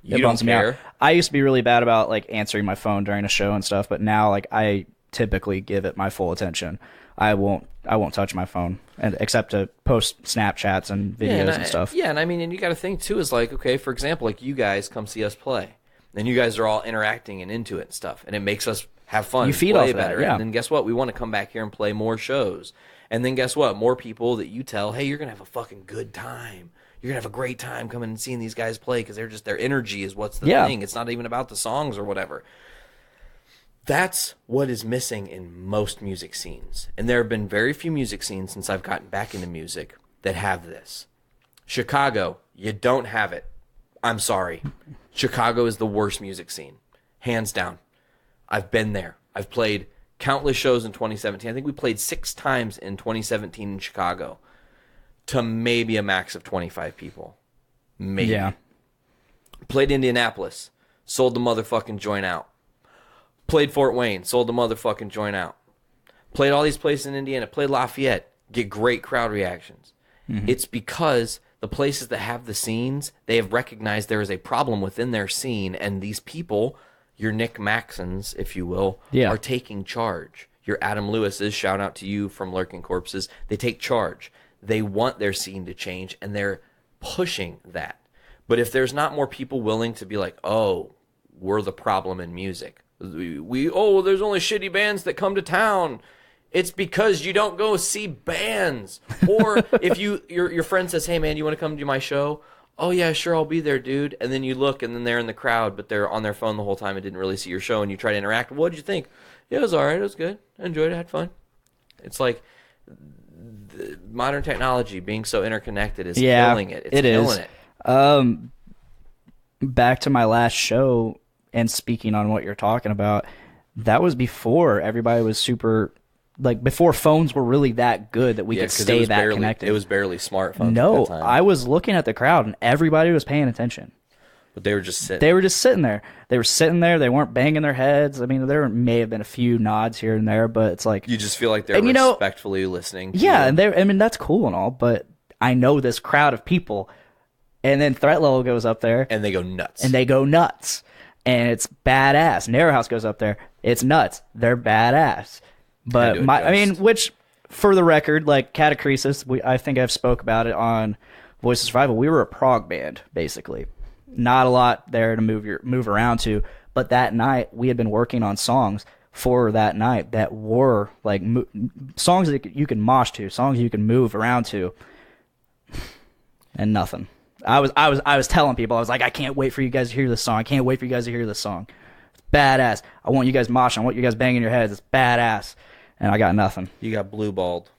You It don't bums me out. care. I used to be really bad about like answering my phone during a show and stuff, but now like I typically give it my full attention. I won't touch my phone, and except to post Snapchats and videos and stuff. Yeah, and I mean, and you got to think too is like, okay, for example, like you guys come see us play, and you guys are all interacting and into it and stuff, and it makes us have fun. You and feed play off of that, better. yeah. And then guess what? We want to come back here and play more shows. And then guess what? More people that you tell, hey, you're gonna have a fucking good time. You're gonna have a great time coming and seeing these guys play, because they're just, their energy is what's the Yeah. thing. It's not even about the songs or whatever. That's what is missing in most music scenes. And there have been very few music scenes since I've gotten back into music that have this. Chicago, you don't have it. I'm sorry. Chicago is the worst music scene. Hands down. I've been there. I've played countless shows in 2017. I think we played 6 times in 2017 in Chicago to maybe a max of 25 people. Maybe. Yeah. Played Indianapolis. Sold the motherfucking joint out. Played Fort Wayne. Sold the motherfucking joint out. Played all these places in Indiana. Played Lafayette. Get great crowd reactions. It's because the places that have the scenes, they have recognized there is a problem within their scene, and these people, your Nick Maxons, if you will, are taking charge. Your Adam Lewis's, shout out to you from Lurking Corpses, they take charge. They want their scene to change, and they're pushing that. But if there's not more people willing to be like, oh, we're the problem in music. There's only shitty bands that come to town. It's because you don't go see bands. Or if your friend says, hey, man, you want to come to my show? Oh, yeah, sure, I'll be there, dude. And then you look, and then they're in the crowd, but they're on their phone the whole time and didn't really see your show, and you try to interact. What did you think? Yeah, it was all right. It was good. I enjoyed it. I had fun. It's like modern technology being so interconnected is killing it. It's killing it. Back to my last show and speaking on what you're talking about, that was before everybody was super... Like, before phones were really that good that we could stay that connected. It was barely smartphones No, at that time. I was looking at the crowd, and everybody was paying attention. But they were just sitting. They were just sitting there. They were sitting there. They weren't banging their heads. I mean, there may have been a few nods here and there, but it's like... You just feel like they're respectfully listening to yeah, you. and I mean, that's cool and all, but I know this crowd of people, and then Threat Level goes up there. And they go nuts. And it's badass. Narrow House goes up there. It's nuts. They're badass. But which, for the record, like Catacresis, I think I've spoke about it on Voice of Survival. We were a prog band, basically. Not a lot there to move around to. But that night, we had been working on songs for that night that were like songs that you can mosh to, songs you can move around to, and nothing. I was telling people, I was like, I can't wait for you guys to hear this song. I can't wait for you guys to hear this song. It's badass. I want you guys moshing. I want you guys banging your heads. It's badass. And I got nothing. You got blue-balled.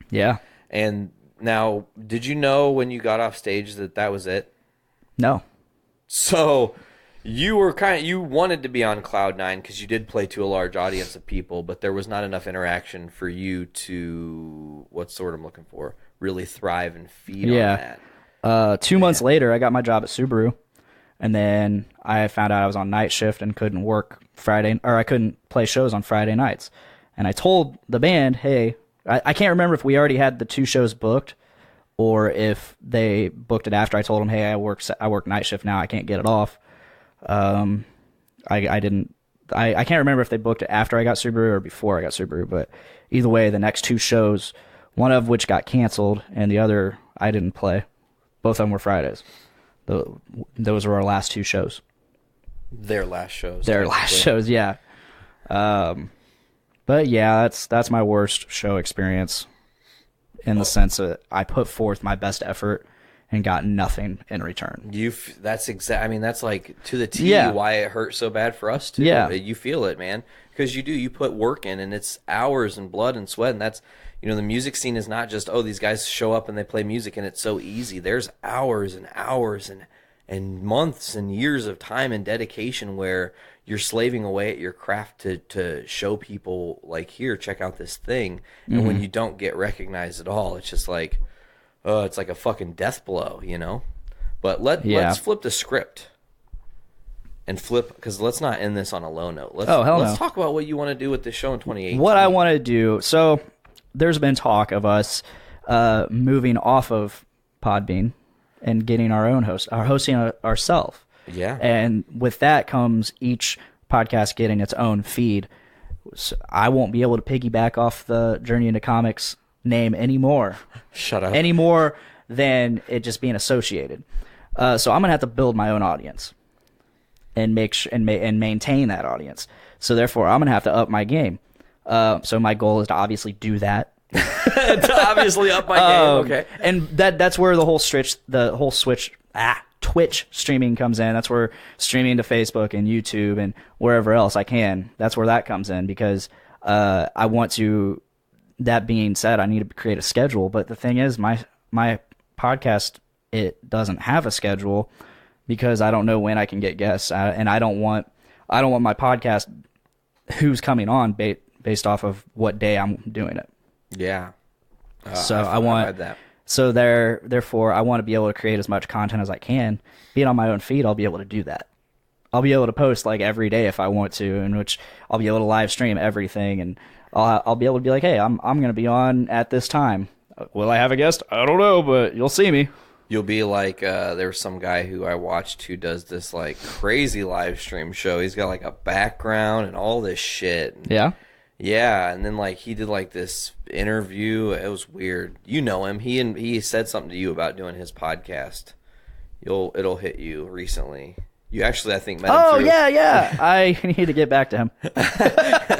Yeah. And now, did you know when you got off stage that was it? No. So you were you wanted to be on cloud nine because you did play to a large audience of people, but there was not enough interaction for you to, what's the word I'm looking for, really thrive and feed on that. 2 months later, I got my job at Subaru, and then I found out I was on night shift and couldn't work Friday, or I couldn't play shows on Friday nights. And I told the band, hey, I can't remember if we already had the 2 shows booked or if they booked it after. I told them, hey, I work night shift now. I can't get it off. I can't remember if they booked it after I got Subaru or before I got Subaru, but either way, the next 2 shows, one of which got canceled and the other I didn't play. Both of them were Fridays. Those were our last 2 shows. Their last shows. Their last shows, yeah. But yeah, that's my worst show experience in the sense that I put forth my best effort and got nothing in return. That's like to the T why it hurt so bad for us too. Yeah. You feel it, man, because you put work in, and it's hours and blood and sweat, and that's, the music scene is not just, these guys show up and they play music and it's so easy. There's hours and hours and months and years of time and dedication where you're slaving away at your craft to show people, like, here, check out this thing. And when you don't get recognized at all, it's just like, it's like a fucking death blow, But let's flip the script and because let's not end this on a low note. Let's talk about what you want to do with this show in 2018. What I want to do, so there's been talk of us moving off of Podbean and getting our own hosting ourselves. Yeah. And with that comes each podcast getting its own feed. So I won't be able to piggyback off the Journey into Comics name anymore. Shut up. Any more than it just being associated. So I'm going to have to build my own audience and and maintain that audience. So therefore, I'm going to have to up my game. So my goal is to obviously do that. To obviously up my game. Okay. And that's where the whole Twitch streaming comes in. That's where streaming to Facebook and YouTube and wherever else I can. That's where that comes in because I want to. That being said, I need to create a schedule. But the thing is, my podcast, it doesn't have a schedule because I don't know when I can get guests, and I don't want my podcast who's coming on based off of what day I'm doing it. Yeah. So I want that. So therefore, I want to be able to create as much content as I can. Being on my own feed, I'll be able to do that. I'll be able to post like every day if I want to, in which I'll be able to live stream everything, and I'll be able to be like, hey, I'm going to be on at this time. Will I have a guest? I don't know, but you'll see me. You'll be like, there's some guy who I watched who does this like crazy live stream show. He's got like a background and all this shit. Yeah. Yeah, and then like he did like this interview. It was weird. You know him. He said something to you about doing his podcast. It'll hit you recently. You actually, I think, met him. Oh through. yeah. I need to get back to him.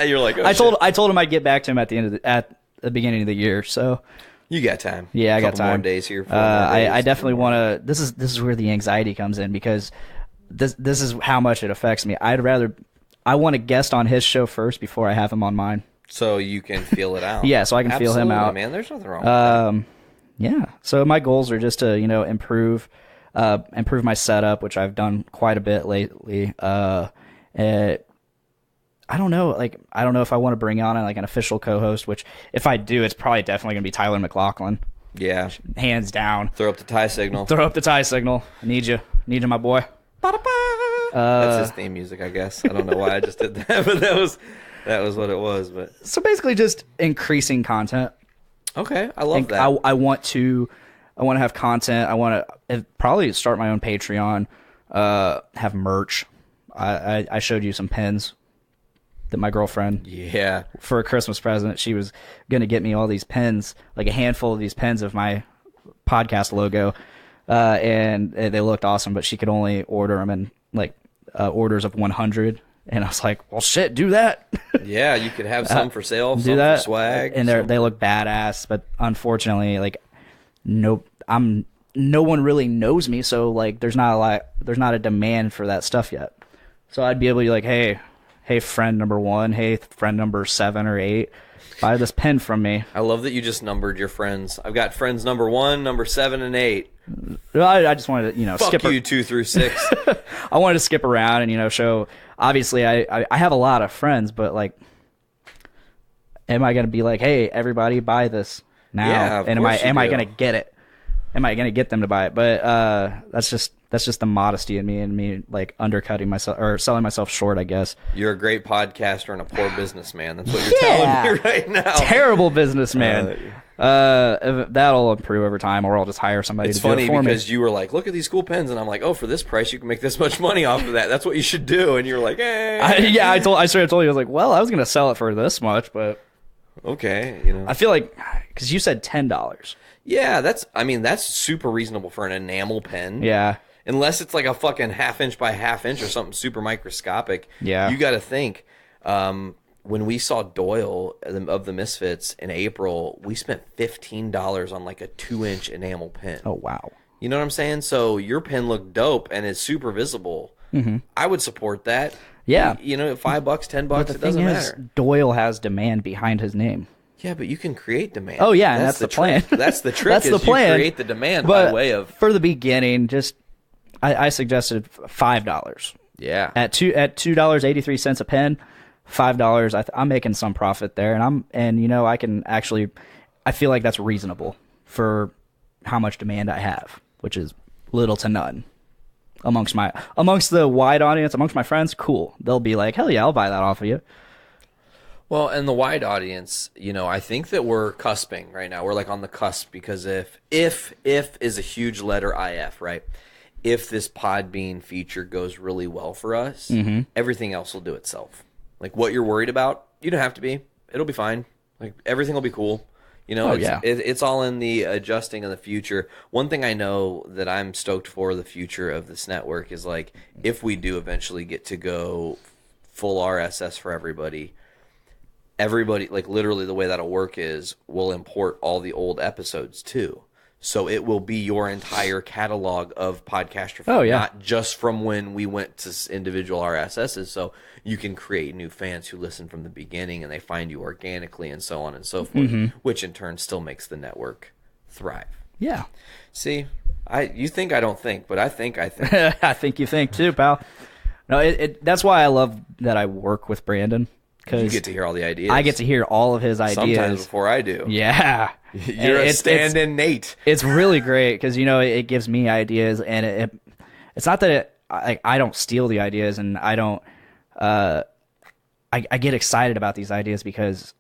You're like, oh, I told him I'd get back to him at the beginning of the year. So you got time. yeah, I got time. More days here. I definitely want to. This is where the anxiety comes in, because this is how much it affects me. I want to guest on his show first before I have him on mine. So you can feel it out. Yeah, so I can feel him out. Man, there's nothing wrong with that. Yeah. So my goals are just to, improve my setup, which I've done quite a bit lately. I don't know. I don't know if I want to bring on like an official co-host, which if I do, it's probably definitely going to be Tyler McLaughlin. Yeah. Hands down. Throw up the tie signal. Throw up the tie signal. I need you. My boy. That's his theme music, I guess. I don't know why I just did that, but that was what it was. But so basically just increasing content. Okay, I love that. I want to have content. I want to probably start my own Patreon. Have merch. I showed you some pins that my girlfriend, for a Christmas present, she was gonna get me all these pins, like a handful of these pins of my podcast logo, and they looked awesome. But she could only order them in like orders of 100. And I was like, well, shit, do that. Yeah, you could have some for sale, Do some that. for swag. And they look badass, but unfortunately, like, no one really knows me, so like there's not a demand for that stuff yet. So I'd be able to be like, hey friend number 1, hey friend number 7 or 8, buy this pen from me. I love that you just numbered your friends. I've got friends number 1, number 7, and 8. I just wanted to, Fuck skip you, 2 through 6. I wanted to skip around and, show. Obviously, I have a lot of friends, but like, am I going to be like, hey, everybody buy this now? Yeah, of and course am I you do. going to get it? Am I going to get them to buy it? But that's just the modesty in me, and me like undercutting myself or selling myself short, I guess. You're a great podcaster and a poor businessman. That's what you're telling me right now. Terrible businessman. That'll improve over time, or I'll just hire somebody It's to do it funny for me. because you were like, look at these cool pens, and I'm like, oh, for this price you can make this much money off of that. That's what you should do. And you're like, eh. I straight up told you, I was like, well, I was going to sell it for this much, but Okay, I feel like, because you said $10. Yeah, that's super reasonable for an enamel pen. Yeah. Unless it's like a fucking half-inch by half-inch or something super microscopic. Yeah. You got to think, when we saw Doyle of the Misfits in April, we spent $15 on like a 2-inch enamel pen. Oh, wow. You know what I'm saying? So your pen looked dope and is super visible. Mm-hmm. I would support that. Yeah. $5, $10, But the it doesn't thing is, matter. Doyle has demand behind his name. Yeah, but you can create demand. Oh, yeah, and that's the plan. trick. That's the trick. That's is the plan. You create the demand But by way of for the beginning, just I suggested $5. yeah. At $2.83 a pen, $5. I'm making some profit there, and I can actually, I feel like that's reasonable for how much demand I have, which is little to none. Amongst the wide audience, amongst my friends, cool. They'll be like, hell yeah, I'll buy that off of you. Well, and the wide audience, I think that we're cusping right now. We're like on the cusp, because if is a huge letter IF, right? If this Podbean feature goes really well for us, everything else will do itself. Like what you're worried about, you don't have to be. It'll be fine. Like everything will be cool. It's all in the adjusting of the future. One thing I know that I'm stoked for the future of this network is like if we do eventually get to go full RSS for everybody, like literally the way that'll work is we'll import all the old episodes too. So it will be your entire catalog of Podcastrophe, Oh, yeah. not just from when we went to individual RSSs. So you can create new fans who listen from the beginning and they find you organically and so on and so forth, which in turn still makes the network thrive. Yeah. See, you think I don't think, but I think. I think you think too, pal. No, that's why I love that I work with Brandon. You get to hear all the ideas. I get to hear all of his ideas. Sometimes before I do. Yeah. You're a stand-in Nate. It's really great because, it gives me ideas, and it's not that I don't steal the ideas, and I don't I get excited about these ideas because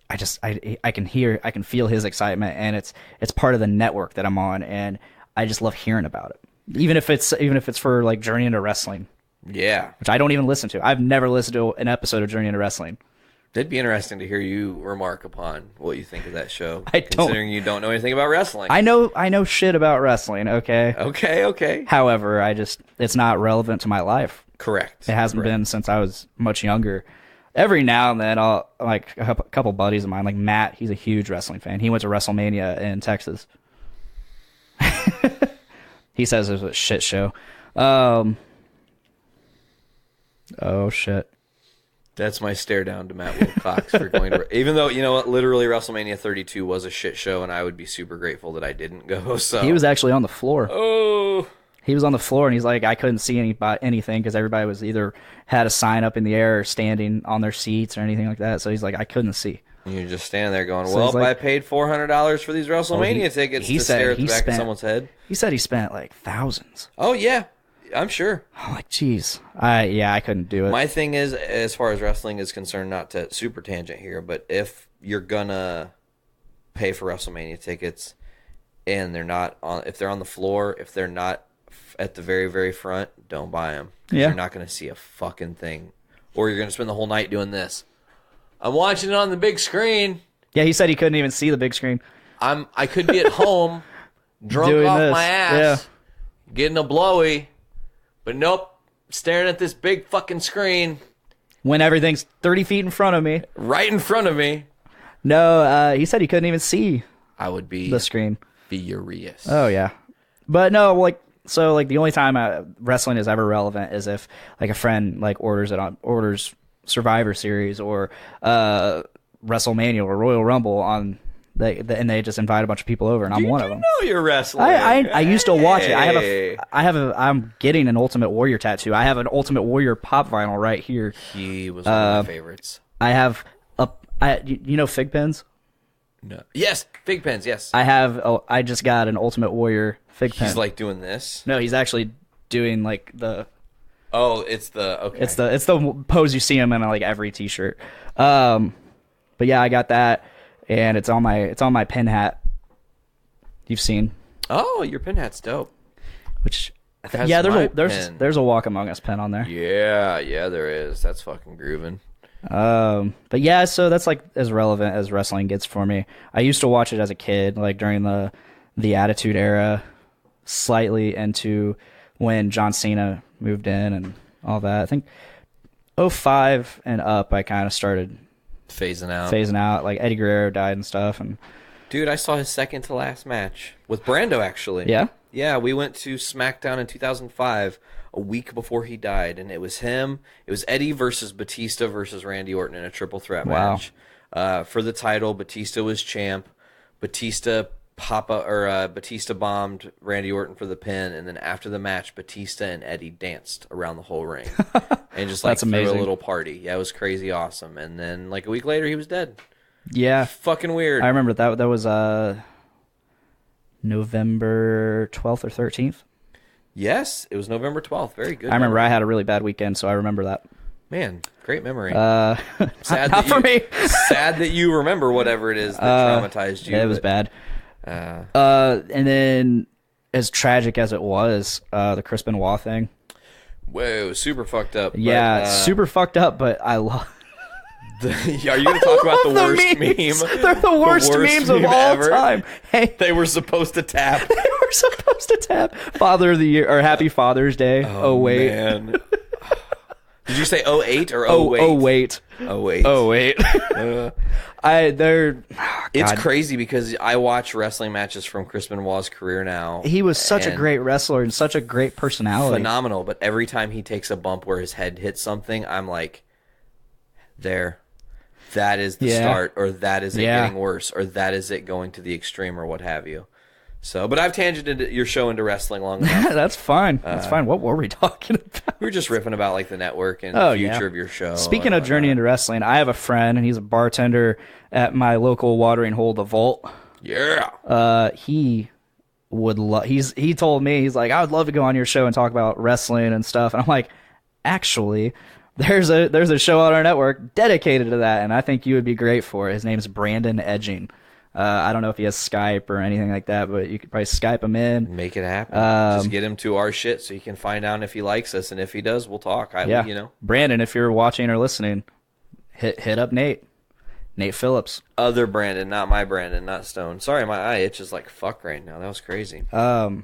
I can feel his excitement, and it's part of the network that I'm on, and I just love hearing about it. Even if it's for like Journey into Wrestling, Yeah. which I don't even listen to. I've never listened to an episode of Journey into Wrestling. It'd be interesting to hear you remark upon what you think of that show. I don't- Considering you don't know anything about wrestling. I know shit about wrestling, okay? Okay. However, it's not relevant to my life. Correct. It hasn't been since I was much younger. Every now and then, I'll like a couple buddies of mine, like Matt. He's a huge wrestling fan. He went to WrestleMania in Texas. He says it was a shit show. Oh shit! That's my stare down to Matt Wilcox for going to. Even though, you know what, literally WrestleMania 32 was a shit show, and I would be super grateful that I didn't go. So He was actually on the floor. Oh. He was on the floor, and he's like, I couldn't see anything because everybody was either had a sign up in the air or standing on their seats or anything like that. So he's like, I couldn't see. You're just standing there going, So well, he's like- I paid $400 for these WrestleMania tickets he to said stare at he the back of spent- someone's head. He said he spent like thousands. Oh, yeah. I'm sure. I'm like, jeez. I couldn't do it. My thing is, as far as wrestling is concerned, not to super tangent here, but if you're gonna pay for WrestleMania tickets and if they're on the floor, if they're not at the very, very front, don't buy them. Yeah. You're not gonna see a fucking thing, or you're gonna spend the whole night doing this. I'm watching it on the big screen. Yeah, he said he couldn't even see the big screen. I could be at home, drunk Doing off this. my ass, getting a blowy, but nope, staring at this big fucking screen When everything's 30 feet in front of me. right in front of me. No, he said he couldn't even see I would be the screen. furious. Oh, yeah. But no, like the only time wrestling is ever relevant is if like a friend like orders Survivor Series or WrestleMania or Royal Rumble on and they just invite a bunch of people over, and I'm one of them. know you're wrestling. I used to watch it. Hey. I'm getting an Ultimate Warrior tattoo. I have an Ultimate Warrior pop vinyl right here. He was one of my favorites. I have you know Fig Pens? No. Yes, Fig Pens, yes. I just got an Ultimate Warrior Fig Pen. He's like doing this. No, he's actually doing like the Oh, it's the okay. it's the pose you see him in like every t-shirt. But yeah, I got that, and it's on my pin hat. You've seen, Oh, your pin hat's dope. which That's yeah, my there's pin. a Walk Among Us pin on there. Yeah, there is. That's fucking grooving. But yeah, so that's like as relevant as wrestling gets for me. I used to watch it as a kid, like during the Attitude Era, slightly into when John Cena moved in and all that. I think 05 and up, I kind of started Phasing out. Like Eddie Guerrero died and stuff, and Dude, I saw his second to last match with Brando, actually. yeah, Yeah, we went to SmackDown in 2005, a week before he died, and it was him. It was Eddie versus Batista versus Randy Orton in a triple threat Wow. match. For the title, Batista was champ. Batista bombed Randy Orton for the pin, and then after the match, Batista and Eddie danced around the whole ring and just like That's threw amazing. a little party. Yeah, it was crazy awesome. And then like a week later, he was dead. yeah. Fucking weird. I remember that was November 12th or 13th. Yes, it was November 12th. Very good. I remember I had a really bad weekend, so I remember that. Man, great memory. Not that for you- me. Sad that you remember whatever it is that traumatized you. Yeah, it was but, bad. And then, as tragic as it was, the Chris Benoit thing. Whoa, super fucked up. Yeah, super fucked up, but I love. Are you going to talk about the worst meme? They're the worst memes of meme all ever? time. Hey, They were supposed to tap. they were supposed to tap Father of the Year or Happy Father's Day. Oh, wait. Man. Did you say 08 or Oh, 08? oh wait. 08. Oh wait. It's crazy because I watch wrestling matches from Chris Benoit's career now. He was such a and great wrestler and such a great personality. phenomenal, but every time he takes a bump where his head hits something, I'm like, there. That is the Yeah. start, or that is it Yeah. getting worse, or that is it going to the extreme, or what have you. So, but I've tangented your show into wrestling long enough. That's fine. That's fine. What were we talking about? We were just riffing about like the network and Oh, the future yeah. of your show. Speaking and of Journey whatnot. into Wrestling, I have a friend, and he's a bartender at my local watering hole, The Vault. Yeah. He would love. He told me, he's like, I would love to go on your show and talk about wrestling and stuff. And I'm like, actually, there's a show on our network dedicated to that, and I think you would be great for it. His name's Brandon Edging. I don't know if he has Skype or anything like that, but you could probably Skype him in. Make it happen. Just get him to our shit so he can find out if he likes us, and if he does, we'll talk. Yeah. Brandon, if you're watching or listening, hit up Nate Phillips. Other Brandon, not my Brandon, not Stone. Sorry, my eye itches like fuck right now. That was crazy. But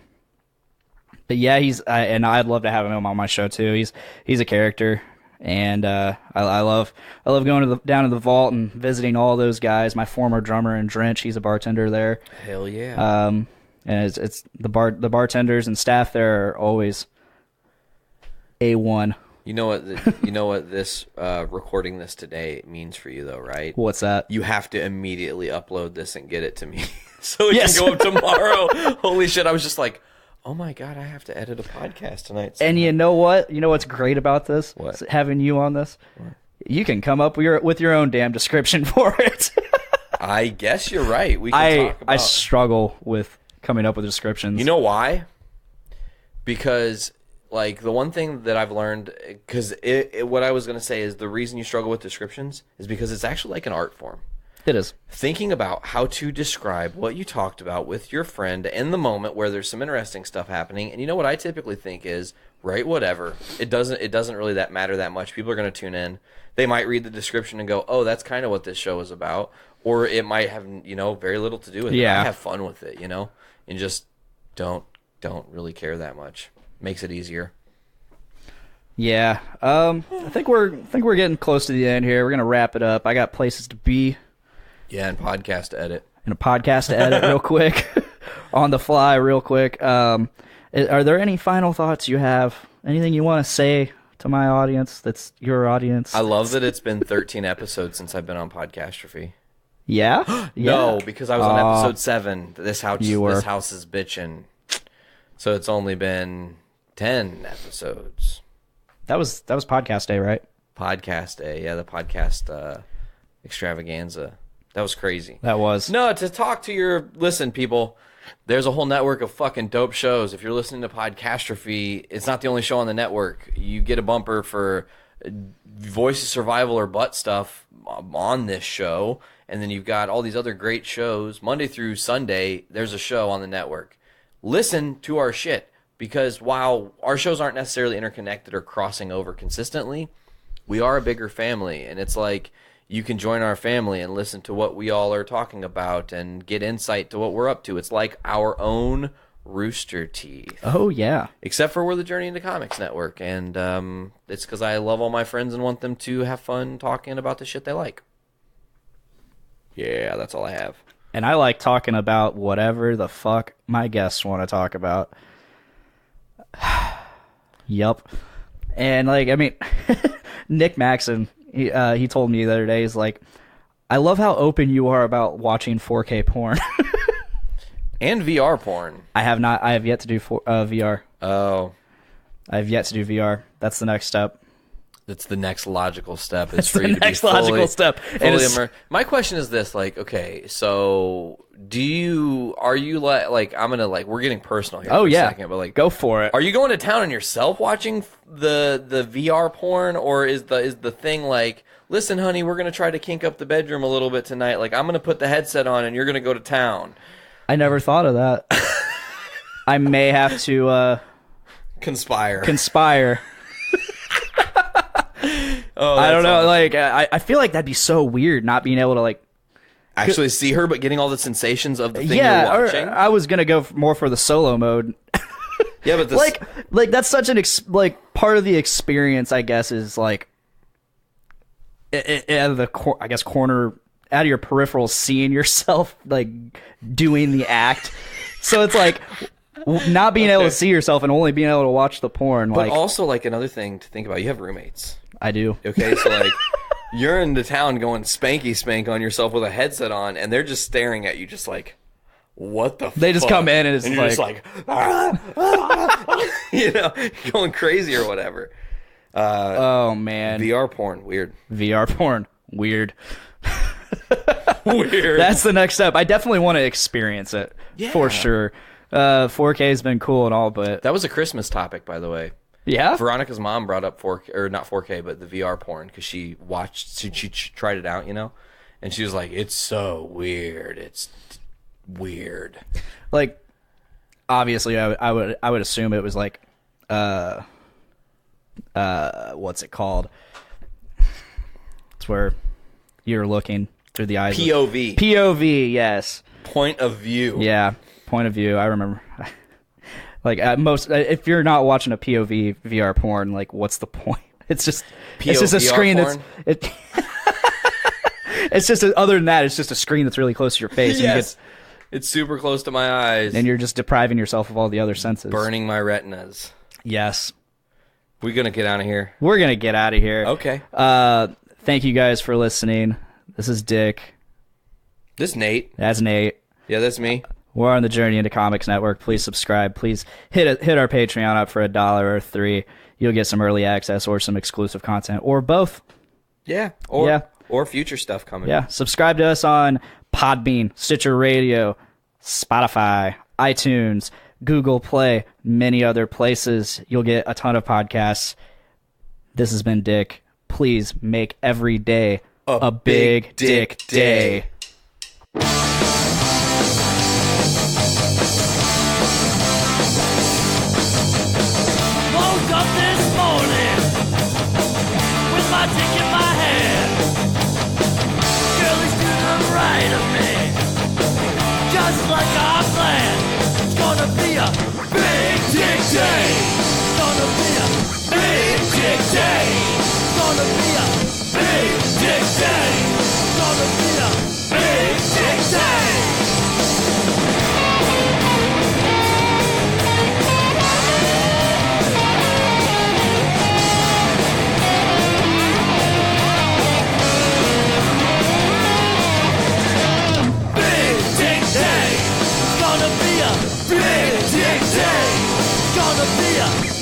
yeah, and I'd love to have him on my show too. He's a character. And I love going down to the vault and visiting all those guys. My former drummer in Drench, he's a bartender there. Hell yeah! And it's the bartenders and staff there are always A1. You know what this recording this today means for you though, right? What's that? You have to immediately upload this and get it to me so it can go up tomorrow. Holy shit! I was just like, oh my god, I have to edit a podcast tonight. And you know what? You know what's great about this? What? Having you on this? What? You can come up with your own damn description for it. I guess you're right. We can talk about... I struggle with coming up with descriptions. You know why? Because, like, the one thing that I've learned, because what I was going to say is the reason you struggle with descriptions is because it's actually like an art form. It is. Thinking about how to describe what you talked about with your friend in the moment where there's some interesting stuff happening. And you know what I typically think is, write whatever. It doesn't really matter that much. People are going to tune in. They might read the description and go, oh, that's kind of what this show is about. Or it might have, very little to do with it. I have fun with it, and just don't really care that much. Makes it easier. Yeah. I think we're getting close to the end here. We're going to wrap it up. I got places to be. Yeah, and podcast to edit. And a podcast to edit real quick. On the fly real quick. Are there any final thoughts you have? Anything you want to say to my audience that's your audience? I love that it's been 13 episodes since I've been on Podcastrophe. Yeah? No, because I was on episode 7. This house is bitching. So it's only been 10 episodes. That was podcast day, right? Podcast day, yeah, the podcast extravaganza. That was crazy. That was. No, to talk to listen, people, there's a whole network of fucking dope shows. If you're listening to Podcastrophe, it's not the only show on the network. You get a bumper for Voice of Survival or butt stuff on this show, and then you've got all these other great shows. Monday through Sunday, there's a show on the network. Listen to our shit, because while our shows aren't necessarily interconnected or crossing over consistently, we are a bigger family, and it's like you can join our family and listen to what we all are talking about and get insight to what we're up to. It's like our own Rooster Teeth. Oh, yeah. Except for we're the Journey into Comics Network, and it's because I love all my friends and want them to have fun talking about the shit they like. Yeah, that's all I have. And I like talking about whatever the fuck my guests want to talk about. Yup. And, Nick Maxon, he told me the other day, he's like, I love how open you are about watching 4K porn. And VR porn. I have yet to do VR. Oh. I have yet to do VR. That's the next step. That's the next logical step. It's the next logical step. Fully immersed. My question is this, okay, so are you I'm going to we're getting personal here for a second, but go for it. Are you going to town on yourself watching the VR porn, or is the thing listen, honey, we're going to try to kink up the bedroom a little bit tonight. I'm going to put the headset on and you're going to go to town. I never thought of that. I may have to conspire. I don't know. Awesome. I feel like that'd be so weird not being able to actually see her, but getting all the sensations of the thing you're watching. I was gonna go more for the solo mode. Yeah, but this... that's such an part of the experience. I guess is out of the corner, out of your peripherals, seeing yourself doing the act. So it's not being able to see yourself and only being able to watch the porn. But also another thing to think about, you have roommates. I do. Okay, so you're in the town going spanky spank on yourself with a headset on, and they're just staring at you, just what the? They just come in and it's you're just going crazy or whatever. Oh man, VR porn, weird. VR porn, weird. Weird. That's the next step. I definitely want to experience it for sure. 4K has been cool and all, but that was a Christmas topic, by the way. Yeah, Veronica's mom brought up 4K, or not 4K, but the VR porn, because she tried it out, And she was like, it's so weird. It's weird. Like, obviously, I would assume it was like, what's it called? It's where you're looking through the eyes. POV. POV, yes. Point of view. Yeah, point of view. I remember. Like if you're not watching a POV VR porn, like what's the point? It's just a screen porn? It's just other than that, it's just a screen that's really close to your face. Yes. It's super close to my eyes. And you're just depriving yourself of all the other senses. Burning my retinas. Yes. We gonna get out of here? We're gonna get out of here. Okay. Thank you guys for listening. This is Dick. This is Nate. That's Nate. Yeah, that's me. We're on the Journey into Comics Network. Please subscribe. Please hit our Patreon up for $1 or $3. You'll get some early access or some exclusive content or both. Yeah. Or future stuff coming. Yeah. Subscribe to us on Podbean, Stitcher Radio, Spotify, iTunes, Google Play, many other places. You'll get a ton of podcasts. This has been Dick. Please make every day a big dick day. Woke up this morning with my dick in my hand. Girl is to the right of me, just like I planned. It's gonna be a big dick day. It's gonna be a big dick day. It's gonna be a big dick day. It's gonna be a big dick day. Big dick day. It's gonna be a